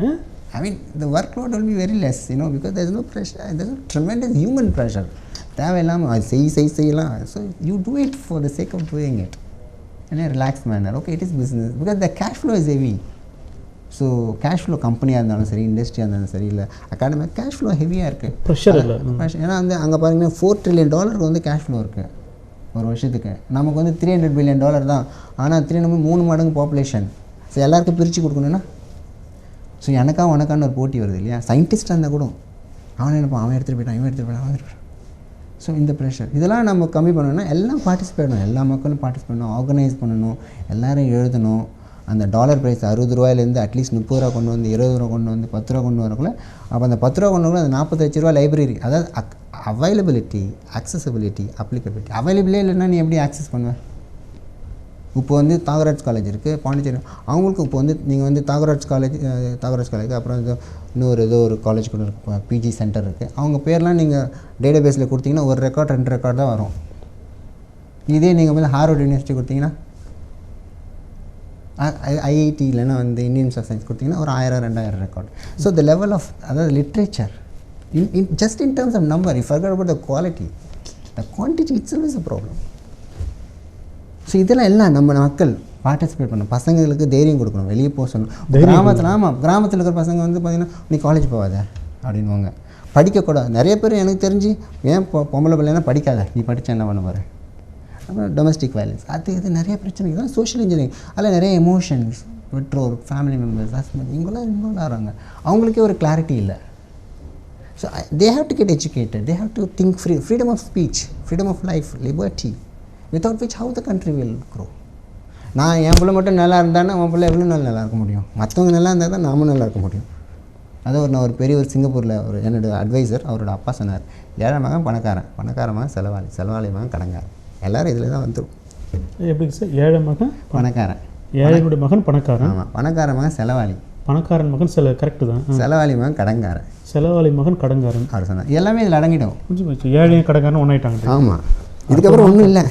I mean, the workload will be very less, you know, because there's no pressure, there's no tremendous human pressure. தேவையில்லாமல் அது செய்யலாம். So you do it for the sake of doing it in a relaxed manner. Okay, it is business because the cash flow is heavy. So cash flow கம்பெனியாக இருந்தாலும் சரி, இண்டஸ்ட்ரியாக இருந்தாலும் சரி, இல்லை academic cash flow ஹெவியாக இருக்குது. ப்ரெஷர் இல்லை. ஏன்னா வந்து அங்கே பாருங்கன்னா $4 trillion வந்து கேஷ் ஃப்ளோ இருக்குது ஒரு வருஷத்துக்கு. நமக்கு வந்து $300 billion தான். ஆனால் 3 மடங்கு பாப்புலேஷன். ஸோ எல்லாருக்கும் பிரித்து கொடுக்கணுன்னா ஸோ உனக்கான ஒரு போட்டி வருது இல்லையா? சயின்டிஸ்டாக இருந்தால் கூட அவன் நினைப்பான், அவன் எடுத்துகிட்டு போயிட்டான். ஸோ இந்த ப்ரெஷர் இதெல்லாம் நம்ம கம்மி பண்ணணும்னா எல்லாம் பார்ட்டிசிபேட் பண்ணணும், எல்லா மக்களும் பார்ட்டிசிபேட் பண்ணணும், ஆர்கனைஸ் பண்ணணும், எல்லோரும் எழுதணும். அந்த டாலர் ப்ரைஸ் $60 அட்லீஸ்ட் $30 கொண்டு வந்து, $20 கொண்டு வந்து, $10 கொண்டு வரக்குள்ள, அப்போ அந்த $10 கொண்டு வந்து அந்த $45 லைப்ரரி, அதாவது அவைலபிலிட்டி, அக்சசபிலிட்டி, அப்ளிகபிலிட்டி. அவைலபிளே இல்லைன்னா நீ எப்படி ஆக்சஸ் பண்ணுவேன்? இப்போ வந்து தாகராஜ் காலேஜ் இருக்குது பாண்டிச்சேரி, அவங்களுக்கு இப்போ வந்து நீங்கள் வந்து தாகராஜ் காலேஜ் அப்புறம் ஏதோ ஒரு காலேஜ் கூட இருக்குது, பிஜி சென்டர் இருக்குது. அவங்க பேர்லாம் நீங்கள் டேட்டா பேஸில் கொடுத்தீங்கன்னா 1 ரெக்கார்ட் 2 ரெக்கார்ட் தான் வரும். இதே நீங்கள் வந்து ஹார்வர்ட் யூனிவர்சிட்டி கொடுத்தீங்கன்னா, ஐஐடி இல்லைன்னா வந்து இந்தியன் சயின்ஸ் கொடுத்தீங்கன்னா ஒரு 1000-2000 record. So the level of அதாவது literature just in terms of number, if forget about the quality, the quantity itself is a problem. So இதெல்லாம் எல்லாம் நம்ம மக்கள் பார்ட்டிசிபேட் பண்ணணும். பசங்களுக்கு தைரியம் கொடுக்கணும், வெளியே போக சொல்லணும். கிராமத்தில் இருக்கிற பசங்க வந்து பார்த்திங்கன்னா நீ காலேஜ் போகாத அப்படின்வாங்க, படிக்கக்கூடாது. நிறைய பேர் எனக்கு தெரிஞ்சு ஏன் பொம்பளை பிள்ளைனா படிக்காத, நீ படித்தா என்ன பண்ண போகிற, அப்புறம் டொமஸ்டிக் வயலன்ஸ், இது நிறைய பிரச்சனை தான். சோஷியல் இன்ஜினியரிங் அதில் நிறைய எமோஷன்ஸ், பெற்றோர், ஃபேமிலி மெம்பர்ஸ், ஹஸ்பண்ட் இவங்களாம் இன்வால்வ் ஆகிறாங்க. அவங்களுக்கே ஒரு கிளாரிட்டி இல்லை. So they have to get educated, they have to think freedom of speech, freedom of life, liberty, without which how the country will grow. நான் என் பிள்ளை மட்டும் நல்லா இருந்தான்னா உன் பிள்ளை எவ்வளோ நாள் நல்லா இருக்க முடியும்? மற்றவங்க நல்லா இருந்தால் தான் நாம நல்லா இருக்க முடியும். அதான் நான் ஒரு சிங்கப்பூரில் என்னோடய அட்வைசர், அவரோட அப்பா சொன்னார், ஏழை மகன் பணக்காரன் மகன் செலவாளி மகன் கடங்காரன், எல்லோரும் இதில் தான் வந்துடும். எப்படி சார்? ஏழை மகன் பணக்காரன், ஏழையுடைய மகன் பணக்காரன், ஆமாம், பணக்கார மகன் செலவாளி, பணக்காரன் மகன் கரெக்டு தான், செலவாளி மகன் கடங்காரன், செலவாளி மகன் கடங்காரன் அவர் சொன்னார். எல்லாமே இதில் அடங்கிடும். ஏழையும் கடங்காரன் ஒன்றாயிட்டாங்க. ஆமாம், இதுக்கப்புறம் ஒன்றும் இல்லை.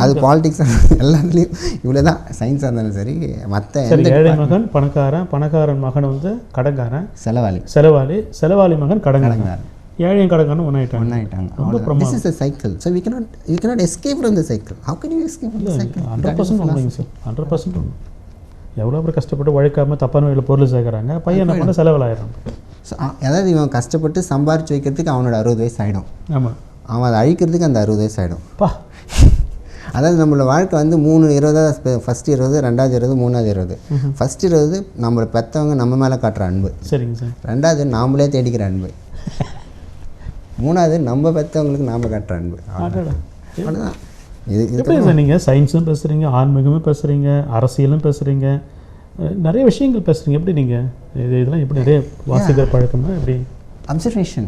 அது பாலிடிக்ஸ் எல்லாத்துலேயும் இவ்வளோ தான். சயின்ஸாக இருந்தாலும் சரி, மற்ற ஏழை மகன் பணக்காரன் மகன் வந்து கடங்காரன், செலவாளி மகன் கடங்காரன், ஏழையும் கடங்காரன் ஒன்றாயிட்டாங்க. This is a cycle. So you cannot escape from the cycle. How can you escape from the cycle? 100% sir, 100%. எவ்வளோ பேர் கஷ்டப்பட்டு உழைக்காமல் தப்பான வழியில் பொருள் சேர்க்குறாங்க, பையன் என்ன பண்ண செலவலாயிடும். ஸோ அதாவது இவன் கஷ்டப்பட்டு சம்பாரிச்சு வைக்கிறதுக்கு அவனோட 60 வயசு ஆகிடும். ஆமாம், அவன் அதை அழிக்கிறதுக்கு அந்த 60 வயசு ஆகிடும். அதாவது நம்மளோட வாழ்க்கை வந்து 3-20, ஃபஸ்ட்டு 20, 2வது 20, 3வது 20. ஃபஸ்ட்டு 20 நம்மளை பெற்றவங்க நம்ம மேலே காட்டுற அன்பு. சரிங்க சார். 2வது நாமளே தேடிக்கிற அன்பு. 3வது நம்ம பெற்றவங்களுக்கு நாம் காட்டுற அன்பு. அவ்வளோதான். இது நீங்கள் சயின்ஸும் பேசுகிறீங்க, ஆன்மீகமும் பேசுகிறீங்க, அரசியலும் பேசுகிறீங்க, நிறைய விஷயங்கள் பேசுகிறீங்க. எப்படி நீங்கள் இதெல்லாம் எப்படி நிறைய வாசிக்கிற பழக்கம்னா எப்படி? Observation,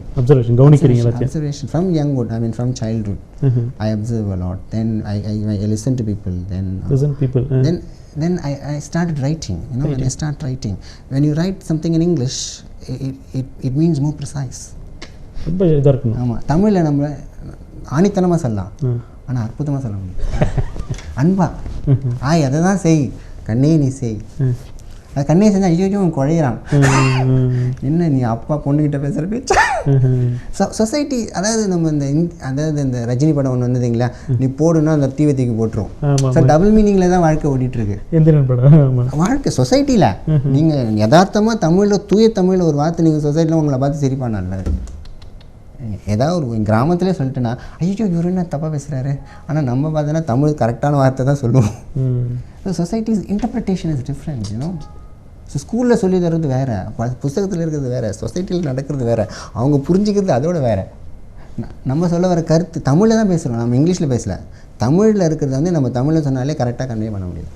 கவனிக்கிறீங்களா? Observation from younghood, I mean from childhood. I observe a lot. Then I listen to people. Then I started writing. You know, when I start writing, when you write something in English, it means more precise. ரொம்ப இதா இருக்கு. ஆமாம், தமிழில் நம்ம ஆணித்தனமாக சொல்லலாம், ஆனால் அற்புதமாக சொல்ல முடியும். அன்பா அதை தான் செய் கண்ணே நீ செய், அது கண்ணே செஞ்சால் ஐயோ குழையிறான், என்ன நீ அப்பா பொண்ணுக்கிட்ட பேசுகிற பேச்சு. சொசைட்டி அதாவது நம்ம இந்த ரஜினி படம் ஒன்று வந்ததுங்களா, நீ போடுன்னா அந்த தீவத்திக்கு போட்டுரும். ஸோ டபுள் மீனிங்கில் தான் வாழ்க்கை ஓடிட்டுருக்கு. வாழ்க்கை சொசைட்டியில் நீங்கள் யதார்த்தமாக தமிழில் தூய தமிழில் ஒரு வார்த்தை நீங்கள் சொசைட்டியில் உங்களை பார்த்து சிரிப்பான நல்லது. ஏதாவது ஒரு கிராமத்திலே சொல்லிட்டேன்னா ஐயோ இவர் என்ன தப்பாக பேசுகிறாரு, ஆனால் நம்ம பார்த்தோன்னா தமிழ் கரெக்டான வார்த்தை தான் சொல்லுவோம். So societies interpretation is different, you know. So ஸ்கூலில் சொல்லி தர்றது வேறு, புத்தகத்தில் இருக்கிறது வேறு, சொசைட்டியில் நடக்கிறது வேறு, அவங்க புரிஞ்சிக்கிறது அதோட வேறு. நம்ம சொல்ல வர கருத்து தமிழில் தான் பேசுகிறோம், நம்ம இங்கிலீஷில் பேசல. தமிழில் இருக்கிறது வந்து நம்ம தமிழில் சொன்னாலே கரெக்டாக கன்வே பண்ண முடியும்.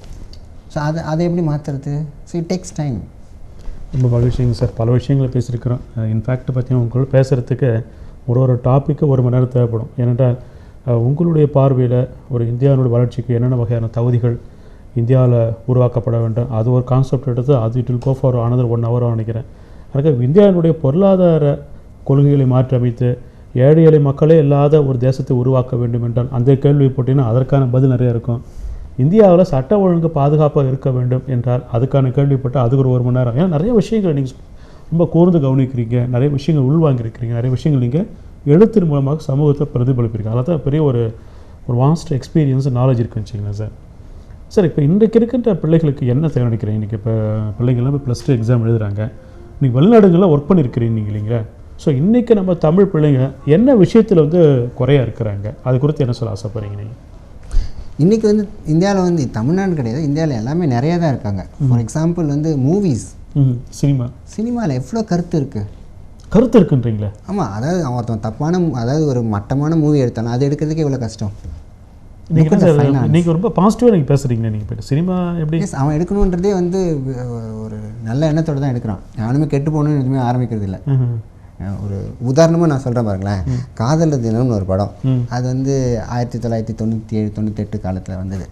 ஸோ அதை எப்படி மாற்றுறது? So it takes time. ரொம்ப மகிழ்ச்சிங்க சார், பல விஷயங்களை பேசியிருக்கிறோம். இன்ஃபேக்ட் பார்த்தீங்கன்னா உங்களோட பேசுகிறதுக்கு ஒரு டாப்பிக்கு 1 மணி நேரம் தேவைப்படும். ஏனென்றால் உங்களுடைய பார்வையில் ஒரு இந்தியாவினுடைய வளர்ச்சிக்கு என்னென்ன வகையான தகுதிகள் இந்தியாவில் உருவாக்கப்பட வேண்டும், அது ஒரு கான்செப்ட் எடுத்து அது it will go for another 1 hour நினைக்கிறேன். அதுக்கு இந்தியாவினுடைய பொருளாதார கொள்கைகளை மாற்றி அமைத்து ஏழை எளிய மக்களே இல்லாத ஒரு தேசத்தை உருவாக்க வேண்டும் என்றால் அந்த கேள்வி போட்டிங்கன்னா அதற்கான பதில் நிறைய இருக்கும். இந்தியாவில் சட்ட ஒழுங்கு பாதுகாப்பாக இருக்க வேண்டும் என்றால் அதுக்கான கேள்வி போட்டால் அதுக்கு ஒரு 1 மணி நேரம். ஏன்னா நிறைய விஷயங்கள் நீங்கள் ரொம்ப கூர்ந்து கவனிக்கிறீங்க, நிறைய விஷயங்கள் உள்வாங்கியிருக்கிறீங்க, நிறைய விஷயங்கள் நீங்கள் எழுத்தின் மூலமாக சமூகத்தை பிரதிபலிப்பிருக்கீங்க. அதில் தான் பெரிய ஒரு வாஸ்ட் எக்ஸ்பீரியன்ஸ் நாலேஜ் இருக்குன்னு வச்சுங்களேன் சார். சார் இப்போ இன்றைக்கு இருக்கின்ற பிள்ளைகளுக்கு என்ன தேவை நினைக்கிறீங்க? இன்றைக்கி இப்போ பிள்ளைங்கள்லாம் இப்போ +2 எக்ஸாம் எழுதுகிறாங்க, நீங்கள் வெளிநாடுகளில் ஒர்க் பண்ணியிருக்கிறீங்க இல்லைங்களா? ஸோ இன்றைக்கி நம்ம தமிழ் பிள்ளைங்க என்ன விஷயத்தில் வந்து குறையாக இருக்கிறாங்க, அது குறித்து என்ன சொல்ல ஆசைப்படுறீங்க நீங்கள்? இன்றைக்கி வந்து இந்தியாவில் வந்து தமிழ்நாடு கிடையாது, இந்தியாவில் எல்லாமே நிறையா தான் இருக்காங்க. ஃபார் எக்ஸாம்பிள் வந்து மூவிஸ், சினிமாவில் எவ்வளோ கருத்து இருக்குன்றீங்களா? ஆமாம், அதாவது ஒருத்தன் அதாவது ஒரு மட்டமான மூவி எடுத்தாலும் அது எடுக்கிறதுக்கே எவ்வளோ கஷ்டம். நீங்கள் ரொம்ப பாசிட்டிவாக நீங்கள் பேசுகிறீங்களா? நீங்கள் போய்ட்டு சினிமா எப்படி அவன் எடுக்கணுன்றதே வந்து ஒரு நல்ல எண்ணத்தோடு தான் எடுக்கிறான். யாருமே கெட்டு போகணுன்னு எதுவுமே ஆரம்பிக்கிறது இல்லை. ஒரு உதாரணமாக நான் சொல்கிறேன் பாருங்களேன், காதலர் தினம்னு ஒரு படம், அது வந்து 1997-98 காலத்தில் வந்தது.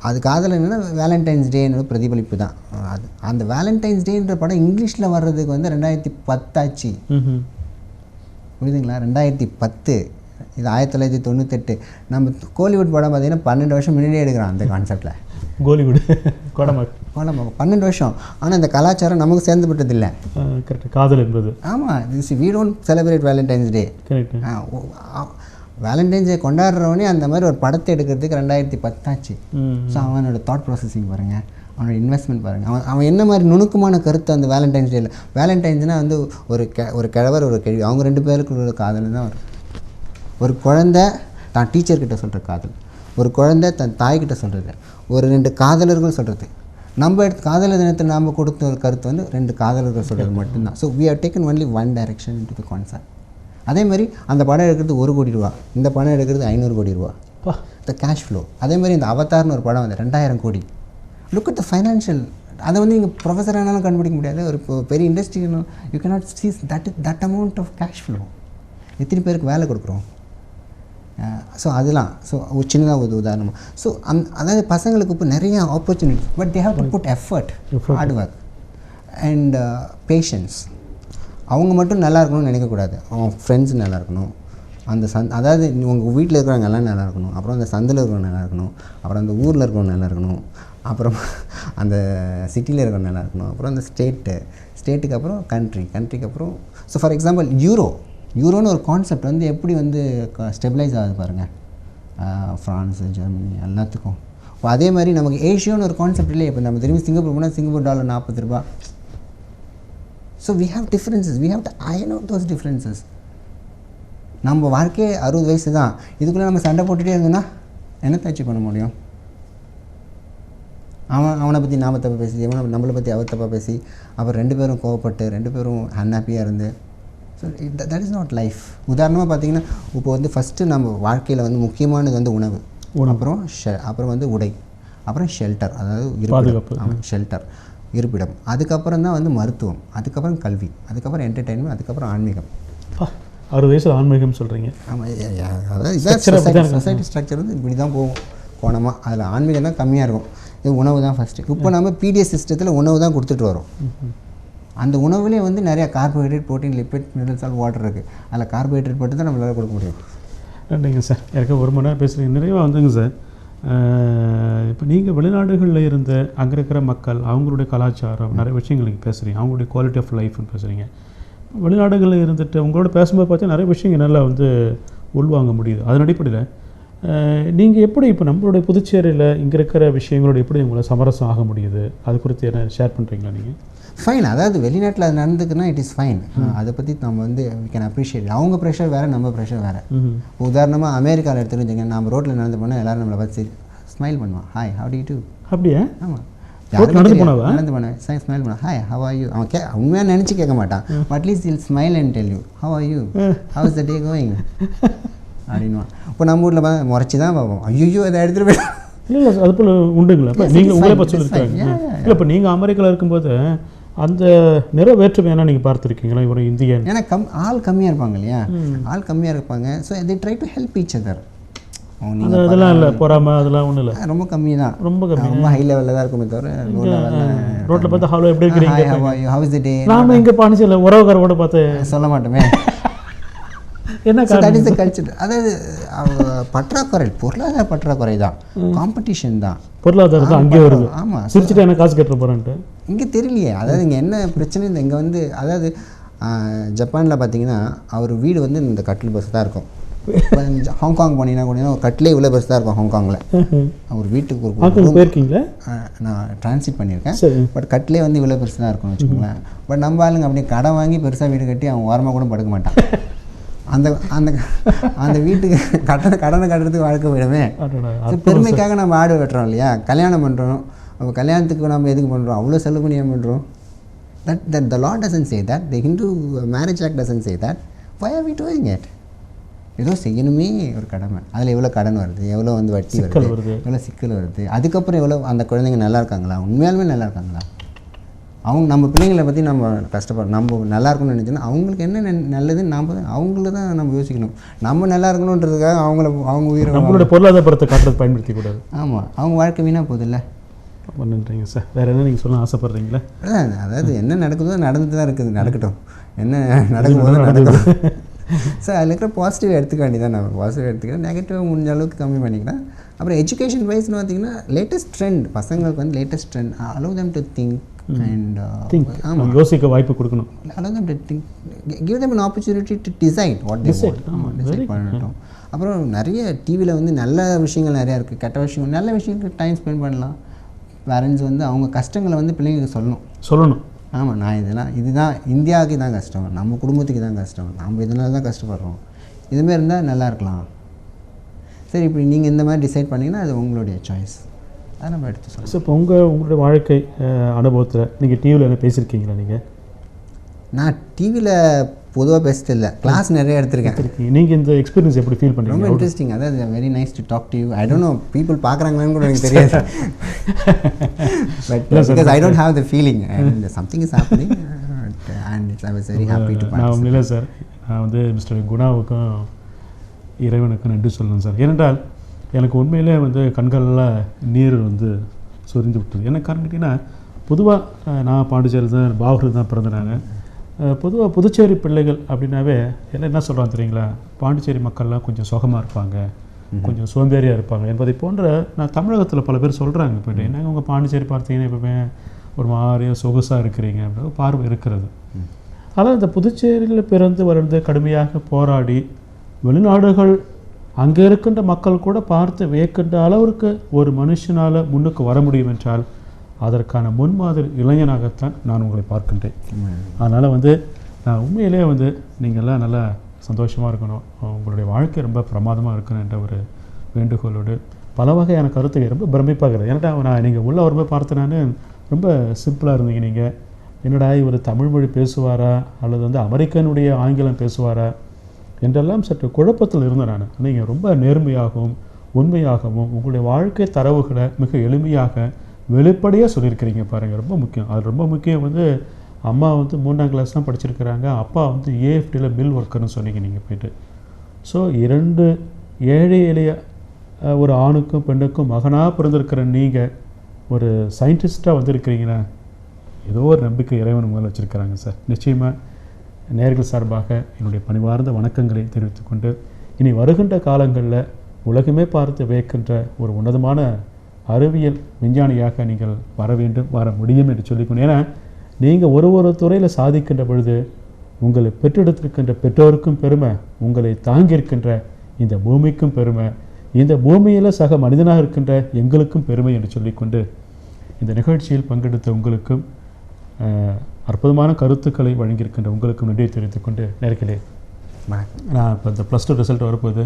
அது காதல் என்னன்னா வேலண்டைன்ஸ் டேன்னு பிரதிபலிப்பு தான். அது அந்த வேலண்டைன்ஸ் டேன்ற படம் இங்கிலீஷில் வர்றதுக்கு வந்து 2010 ஆச்சு. புரியுதுங்களா? 2010, இது 1998. நம்ம கோலிவுட் படம் பார்த்தீங்கன்னா 12 வருஷம் முன்னாடியே எடுக்கிறான் அந்த கான்செப்டில். கோலிவுட் கோடமாக 12 வருஷம். ஆனால் இந்த கலாச்சாரம் நமக்கு சேர்ந்துபட்டது இல்லை. கரெக்ட், காதல் என்பது. ஆமாம், we don't celebrate Valentine's Day. Correct. Valentine's Day கொண்டாடுறவனே அந்த மாதிரி ஒரு படத்தை எடுக்கிறதுக்கு 2010 ஆச்சு. ஸோ அவனோட தாட் ப்ராசஸிங் பாருங்கள், அவனோட இன்வெஸ்ட்மெண்ட் பாருங்கள், அவன் என்ன மாதிரி நுணுக்கமான கருத்து அந்த வேலண்டைன்ஸ் டேயில். வேலண்டைன்ஸ்னால் வந்து ஒரு கிழவர் ஒரு கேள்வி, அவங்க 2 பேருக்கு ஒரு காதல் தான் வரும். ஒரு குழந்தை தான் டீச்சர்கிட்ட சொல்கிற காதல், ஒரு குழந்தை தன் தாய்கிட்ட சொல்கிறது, ஒரு 2 காதலர்கள் சொல்கிறது. நம்ம காதலர் தினத்தில் நாம் கொடுத்த ஒரு கருத்து வந்து 2 காதலர்கள் சொல்கிறது மட்டும்தான். So we have taken only one direction into the concept. அதே மாதிரி அந்த படம் எடுக்கிறது 1 கோடி ரூபா, இந்த படம் எடுக்கிறது 500 கோடி ரூபா. The cash flow. அதே மாதிரி இந்த அவதார்னு ஒரு படம் வந்து 2000 கோடி. Look at the financial. அதை வந்து நீங்கள் ப்ரொஃபஸர் ஆனாலும் கண்டுபிடிக்க முடியாது, ஒரு பெரிய industry you cannot see that amount of cash flow. எத்தனை பேருக்கு வேலை கொடுக்குறோம்? ஸோ அதெல்லாம் ஒரு சின்னதாக ஒரு உதாரணமாக. ஸோ அதாவது பசங்களுக்கு இப்போ நிறைய opportunity, but they have to put effort, hard work and patience. அவங்க மட்டும் நல்லா இருக்கணும்னு நினைக்கக்கூடாது, அவங்க ஃப்ரெண்ட்ஸ் நல்லா இருக்கணும், அந்த அதாவது உங்கள் வீட்டில் இருக்கிறவங்க எல்லாம் நல்லா இருக்கணும், அப்புறம் அந்த சந்தில் இருக்கிறவங்க நல்லா இருக்கணும், அப்புறம் அந்த ஊரில் இருக்கிறவங்க நல்லா இருக்கணும், அப்புறம் அந்த சிட்டியில் இருக்கிறவங்க நல்லா இருக்கணும், அப்புறம் அந்த ஸ்டேட்டுக்கு அப்புறம் கண்ட்ரிக்கு அப்புறம். ஸோ ஃபார் எக்ஸாம்பிள் யூரோன்னு ஒரு கான்செப்ட் வந்து எப்படி வந்து ஸ்டெபிலைஸ் ஆகுது பாருங்கள், ஃப்ரான்ஸு, ஜெர்மனி எல்லாத்துக்கும். இப்போ அதே மாதிரி நமக்கு ஏஷியான்னு ஒரு கான்செப்ட் இல்லையே. இப்போ நம்ம திரும்பி சிங்கப்பூர் போனால் சிங்கப்பூர் டாலர் 40 ரூபா. So we have differences, we have to iron out those differences. நம்ம வாழ்க்கையே 60 வயசு தான், இதுக்குள்ளே நம்ம சண்டை போட்டுகிட்டே இருந்தோன்னா என்னத்தை அச்சீவ் பண்ண முடியும்? அவனை பற்றி நாம் தப்பாக பேசி, நம்மளை பற்றி அவர் தப்பாக பேசி, அப்புறம் 2 பேரும் கோவப்பட்டு 2 பேரும் அன்ஹாப்பியாக இருந்து. So that is not life. உதாரணமாக பார்த்தீங்கன்னா இப்போ வந்து ஃபஸ்ட்டு நம்ம வாழ்க்கையில் வந்து முக்கியமானது வந்து உணவு, அப்புறம் வந்து உடை, அப்புறம் ஷெல்டர், அதாவது இருப்பிடம், ஷெல்டர் இருப்பிடம், அதுக்கப்புறம் தான் வந்து மருத்துவம், அதுக்கப்புறம் கல்வி, அதுக்கப்புறம் என்டர்டெயின்மெண்ட், அதுக்கப்புறம் ஆன்மீகம். 60 வயசில் ஆன்மீகம் சொல்கிறீங்க? ஆமாம், அதாவது இதான் சொசைட்டி ஸ்ட்ரக்சர் வந்து இப்படி தான் போகும் கோணமாக. அதில் ஆன்மீகம் தான் கம்மியாக இருக்கும், இது உணவு தான் ஃபஸ்ட்டு. இப்போ நம்ம பிடிஎஸ் சிஸ்டத்தில் உணவு தான் கொடுத்துட்டு வரோம். அந்த உணவுலேயே வந்து நிறையா carbohydrate, protein, lipid, mineral salt, water இருக்குது. அதில் கார்போஹைட்ரேட் மட்டும் தான் நம்மளால் கொடுக்க முடியும். நன்றிங்க சார், எனக்கு 1 மணி நேரம் பேசுகிறீங்க, நிறைவாக வந்துங்க சார். இப்போ நீங்கள் வெளிநாடுகளில் இருந்து அங்கே இருக்கிற மக்கள், அவங்களுடைய கலாச்சாரம், நிறைய விஷயங்கள் நீங்கள் பேசுகிறீங்க, அவங்களுடைய குவாலிட்டி ஆஃப் லைஃப்னு பேசுகிறீங்க. வெளிநாடுகளில் இருந்துட்டு உங்களோட பேசும்போது பார்த்தா நிறைய விஷயங்கள் நல்லா வந்து உள்வாங்க முடியுது. அதன் அடிப்படையில் நீங்கள் எப்படி இப்போ நம்மளுடைய புதுச்சேரியில் இங்கே இருக்கிற விஷயங்களோட எப்படி உங்களை சமரசம் ஆக முடியுது, அது குறித்து என்ன ஷேர் பண்ணுறீங்களா நீங்கள்? ஃபைன், அதாவது வெளிநாட்டில் அது நடந்துக்குன்னா இட் இஸ் ஃபைன். அதை பற்றி நம்ம வந்து வி கேன் அப்ரிஷியேட். அவங்க ப்ரெஷர் வேறு, நம்ம ப்ரெஷர் வேறு. உதாரணமாக அமெரிக்காவில் எடுத்துருந்துங்க, நம்ம ரோட்டில் நடந்து போனால் எல்லோரும் நம்மளை பார்த்து ஸ்மைல் பண்ணுவான், hi how do you do. அப்படியே? ஆமாம், நடந்து போனேன் ஸ்மைல் பண்ணுவான், ஹாய் ஹவ் ஆர் யூ. அவன் உண்மையாக நினச்சி கேட்க மாட்டான், at least he'll smile and tell you how are you, how is the day going அப்படின்வான். இப்போ நம்ம ஊரில் முறைச்சி தான் பார்ப்போம், ஐயோ அதை எடுத்துகிட்டு போய். இல்லை அது போல் உண்டுங்களா? இப்போ நீங்கள் உங்களே பற்றி சொல்லியிருக்காங்க. இல்லை இப்போ நீங்கள் அமெரிக்காவில் இருக்கும்போது அந்த நிற வேற்றுமையான நீங்கள் பார்த்துருக்கீங்களா? இவர் இந்தியன், ஏன்னா ஆள் கம்மியாக இருப்பாங்க இல்லையா, ஆள் கம்மியாக இருப்பாங்க. So they try to help each other. நீங்கள் அதெல்லாம் இல்லை, பொறாமல் அதெல்லாம் ஒன்றும் இல்லை, ரொம்ப கம்மி தான், ரொம்ப கம்மி, ரொம்ப ஹை லெவலில் தான் இருக்குமே தவிர ரோட்டில் பார்த்து ஹலோ எப்படி இருக்கிறீங்க, ஹவ் இஸ் தி டே, நாம இங்கே பாண்டிச்சேரியில் உறவுக்காரோட பார்த்து சொல்ல மாட்டோமே. என்ன தட் இஸ் த கல்ச்சர். அதாவது பற்றாக்குறை, பொருளாதார பற்றாக்குறை தான், காம்படிஷன் தான், பொருளாதாரம் தான் அங்கே வருது. ஆமாம், சிரிச்சுட்டு என்ன காசு கட்டுற போகிறேன்ட்டு இங்கே தெரியலையே. அதாவது இங்கே என்ன பிரச்சனை, இந்த இங்கே வந்து அதாவது ஜப்பானில் பார்த்தீங்கன்னா அவர் வீடு வந்து இந்த கட்டில் பஸ் தான் இருக்கும். ஹாங்காங் போனீங்கன்னா கூட ஒரு கட்டிலே இவ்வளோ பஸ் தான் இருக்கும் ஹாங்காங்கில். அவர் வீட்டுக்கு ஒரு போயிருக்கீங்களா? நான் டிரான்சிட் பண்ணியிருக்கேன். பட் கட்டிலே வந்து இவ்வளோ பெருசு தான் இருக்கும்னு வச்சுக்கோங்களேன். பட் நம்ம ஆளுங்க அப்படியே கடன் வாங்கி பெருசாக வீடு கட்டி அவன் ஓரமாக கூட படுக்க மாட்டான். அந்த அந்த அந்த வீட்டுக்கு கடனை கட்டுறதுக்கு வாழ்க்கை போயிடுமே. பெருமைக்காக நம்ம ஆடு வெட்டுறோம் இல்லையா, கல்யாணம் பண்ணுறோம். அப்போ கல்யாணத்துக்கு நம்ம எதுக்கு பண்ணுறோம், அவ்வளோ செலவு பண்ணி ஏன் பண்ணுறோம்? that the law doesn't say that, the Hindu marriage act doesn't say that. Why are we doing it? ஏதோ செய்யணுமே ஒரு கடமை. அதில் எவ்வளோ கடன் வருது, எவ்வளோ வந்து வட்டி வருது, எவ்வளோ சிக்கல் வருது. அதுக்கப்புறம் எவ்வளோ அந்த குழந்தைங்க நல்லா இருக்காங்களா, உண்மையாலுமே நல்லா இருக்காங்களா? அவங்க நம்ம பிள்ளைங்களை பற்றி நம்ம கஷ்டப்படுறோம். நம்ம நல்லா இருக்கணும்னு நினச்சோன்னா அவங்களுக்கு என்ன நல்லதுன்னு நம்ம அவங்கள தான் நம்ம யோசிக்கணும். நம்ம நல்லா இருக்கணுன்றதுக்காக அவங்க உயிரை நம்மளோட பொருளாதாரத்தை காட்டுறது பயன்படுத்திக்கூடாது. ஆமாம், அவங்க வாழ்க்கை வீணாக போகுதில்ல. நன்றிங்க சார். வேறு என்ன நீங்கள் சொல்ல ஆசைப்பட்றீங்களா? அதாவது என்ன நடக்குதோ நடந்துட்டு தான் இருக்குது, நடக்கட்டும். என்ன நடக்கும்போது நடக்கட்டும். சார் அதில் இருக்கிற பாசிட்டிவ் எடுத்துக்க வேண்டியதான். நம்ம பாசிட்டிவ் எடுத்துக்கிறேன், நெகட்டிவ் முடிஞ்ச அளவுக்கு கம்மி பண்ணிக்கலாம். அப்புறம் எஜுகேஷன் வைஸ்னு பார்த்தீங்கன்னா லேட்டஸ்ட் ட்ரெண்ட், பசங்களுக்கு வந்து latest trend, allow them to think and ஆமாம், யோசிக்க வாய்ப்பு கொடுக்கணும். allow them to think, give them an opportunity to decide what they want. Decide பண்ணட்டும். அப்புறம் நிறைய டிவியில் வந்து நல்ல விஷயங்கள் நிறையா இருக்குது, கெட்ட விஷயங்கள், நல்ல விஷயங்களுக்கு டைம் ஸ்பெண்ட் பண்ணலாம். பேரண்ட்ஸ் வந்து அவங்க கஷ்டங்களை வந்து பிள்ளைங்களுக்கு சொல்லணும். ஆமாம், நான் இதுதான் இந்தியாவுக்கு தான் கஷ்டம், நம்ம குடும்பத்துக்கு தான் கஷ்டம், நம்ம இதனால தான் கஷ்டப்படுறோம், இதுமாரி இருந்தால் நல்லா இருக்கலாம். சரி, இப்படி நீங்கள் இந்த மாதிரி டிசைட் பண்ணிங்கன்னா அது உங்களுடைய சாய்ஸ், அதை நம்ம எடுத்து சொல்லலாம். ஸோ இப்போ உங்களுடைய வாழ்க்கை அனுபவத்தில் நீங்கள் டிவியில் என்ன பேசியிருக்கீங்களா? நான் டிவியில் பொதுவாக பேசுறது இல்லை, கிளாஸ் நிறைய எடுத்திருக்கேன். நீங்கள் இந்த எக்ஸ்பீரியன்ஸ் எப்படி ஃபீல் பண்ணுறீங்க? ரொம்ப இன்ட்ரெஸ்டிங். அதாவது very nice to talk to you. I don't know people பார்க்குறாங்களான்னு கூட எனக்கு தெரியாது. But because I don't have the feeling and something is happening and I was very happy to. நான் உண்மையிலே சார், நான் வந்து மிஸ்டர் குணாவுக்கும் இறைவனுக்கும் நன்றி சொல்லணும் சார். ஏனென்றால் எனக்கு உண்மையிலே வந்து கண்களில் நீர் வந்து சொரிந்து விட்டது. என்ன காரணம் கேட்டிங்கன்னா, பொதுவாக நான் பாண்டிச்சேரி தான், பாகூர் தான் பிறந்தனாங்க. பொதுவாக புதுச்சேரி பிள்ளைகள் அப்படின்னாவே எல்லாம் என்ன சொல்கிறாங்க தெரியுங்களா, பாண்டிச்சேரி மக்கள்லாம் கொஞ்சம் சுகமாக இருப்பாங்க, கொஞ்சம் சோம்பேறியாக இருப்பாங்க என்பதை போன்ற நான் தமிழகத்தில் பல பேர் சொல்கிறாங்க. போய்ட்டு என்னங்க உங்கள் பாண்டிச்சேரி பார்த்தீங்கன்னா எப்பவுமே ஒரு மாதிரியாக சொகுசாக இருக்கிறீங்க அப்படின்ற பார்வை இருக்கிறது. ஆனால் இந்த புதுச்சேரியில் பிறந்து வளர்ந்து கடுமையாக போராடி வெளிநாடுகள் அங்கே இருக்கின்ற மக்கள் கூட பார்த்து வியக்கின்ற அளவிற்கு ஒரு மனுஷனால் முன்னுக்கு வர முடியும் என்றால் அதற்கான முன்மாதிரி இளைஞனாகத்தான் நான் உங்களை பார்க்கின்றேன். அதனால் வந்து நான் உண்மையிலே வந்து நீங்கள்லாம் நல்லா சந்தோஷமாக இருக்கணும், உங்களுடைய வாழ்க்கை ரொம்ப பிரமாதமாக இருக்கணும் என்ற ஒரு வேண்டுகோளோடு பல வகையான கருத்துக்கள் ரொம்ப பிரமிப்பாகிறது. ஏன்னா நான் நீங்கள் உள்ளே வரும்போது பார்த்து நான் ரொம்ப சிம்பிளாக இருந்தீங்க. நீங்கள் என்னடா இவர் தமிழ் மொழி பேசுவாரா அல்லது வந்து அமெரிக்கனுடைய ஆங்கிலம் பேசுவாரா என்றெல்லாம் சற்று குழப்பத்தில் இருந்தேன் நான். நீங்கள் ரொம்ப நேர்மையாகவும் உண்மையாகவும் உங்களுடைய வாழ்க்கை தரவுகளை மிக எளிமையாக வெளிப்படையாக சொல்லியிருக்கிறீங்க பாருங்கள். ரொம்ப முக்கியம். அது ரொம்ப முக்கியம். வந்து அம்மா வந்து 3ஆம் கிளாஸ் தான் படிச்சிருக்கிறாங்க, அப்பா வந்து ஏஎஃப்டியில் பில் ஒர்க்கர்னு சொன்னீங்க நீங்கள் போய்ட்டு. ஸோ 2 ஏழை எளிய ஒரு ஆணுக்கும் பெண்ணுக்கும் மகனாக பிறந்திருக்கிற நீங்கள் ஒரு சயின்டிஸ்ட்டாக வந்திருக்கிறீங்கன்னா ஏதோ ஒரு நம்பிக்கை இறைவன் மேலே வச்சுருக்கிறாங்க சார். நிச்சயமாக நேயர்கள் சார்பாக என்னுடைய பணிவார்ந்த வணக்கங்களை தெரிவித்துக்கொண்டு இனி வருகின்ற காலங்களில் உலகமே பார்த்து வியக்கின்ற ஒரு உன்னதமான அறிவியல் விஞ்ஞானியாக நீங்கள் வர வேண்டும், வர முடியும் என்று சொல்லிக்கணும். ஏன்னா நீங்கள் ஒரு துறையில் சாதிக்கின்ற பொழுது உங்களை பெற்றெடுத்திருக்கின்ற பெற்றோருக்கும் பெருமை, உங்களை தாங்கியிருக்கின்ற இந்த பூமிக்கும் பெருமை, இந்த பூமியில் சக மனிதனாக இருக்கின்ற எங்களுக்கும் பெருமை என்று சொல்லிக்கொண்டு இந்த நிகழ்ச்சியில் பங்கெடுத்த உங்களுக்கும் அற்புதமான கருத்துக்களை வழங்கியிருக்கின்ற உங்களுக்கும் நன்றியை தெரிவித்துக்கொண்டு நேரத்திலே நான் இப்போ இந்த +2 ரிசல்ட் வரப்போது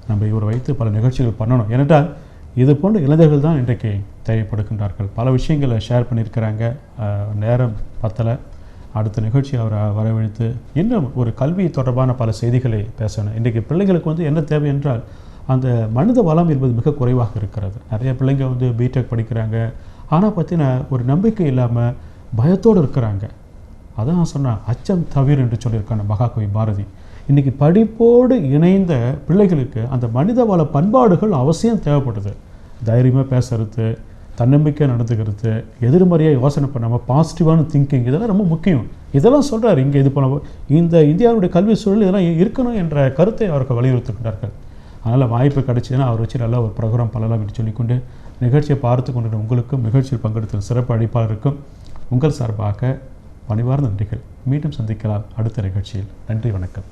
நம்ம இவரை வைத்து பல நிகழ்ச்சிகள் பண்ணணும். ஏனென்றால் இது போன்ற இளைஞர்கள் தான் இன்றைக்கு தேவைப்படுகின்றார்கள். பல விஷயங்களை ஷேர் பண்ணியிருக்கிறாங்க. நேரம் பத்தலை. அடுத்த நிகழ்ச்சி அவரை வரவழைத்து இன்னும் ஒரு கல்வி தொடர்பான பல செய்திகளை பேசணும். இன்றைக்கு பிள்ளைங்களுக்கு வந்து என்ன தேவை என்றால் அந்த மனித வளம் என்பது மிக குறைவாக இருக்கிறது. நிறைய பிள்ளைங்க வந்து பிடெக் படிக்கிறாங்க, ஆனால் பார்த்தீங்கன்னா ஒரு நம்பிக்கை இல்லாமல் பயத்தோடு இருக்கிறாங்க. அதான் நான் சொன்னேன், அச்சம் தவிர என்று சொல்லியிருக்காங்க மகாகவி பாரதி. இன்றைக்கி படிப்போடு இணைந்த பிள்ளைகளுக்கு அந்த மனிதவள பண்பாடுகள் அவசியம் தேவைப்படுது. தைரியமாக பேசுறது, தன்னம்பிக்கை நடந்துக்கிறது, எதிர்மறையாக யோசனை பண்ணாமல் பாசிட்டிவான திங்கிங், இதெல்லாம் ரொம்ப முக்கியம். இதெல்லாம் சொல்கிறார் இங்கே. இது போல இந்த இந்தியாவுடைய கல்வி சூழல் இதெல்லாம் இருக்கணும் என்ற கருத்தை அவருக்கு வலியுறுத்துகிறார்கள். அதனால் வாய்ப்பு கிடைச்சதுன்னா அவர் வச்சு நல்ல ஒரு ப்ரோக்ராம் பண்ணலாம் என்று சொல்லிக்கொண்டு நிகழ்ச்சியை பார்த்து கொண்டு உங்களுக்கும் நிகழ்ச்சியில் பங்கெடுத்த சிறப்பு அழைப்பாளருக்கும் உங்கள் சார்பாக பணிவார்ந்த நன்றிகள். மீண்டும் சந்திக்கலாம் அடுத்த நிகழ்ச்சியில். நன்றி, வணக்கம்.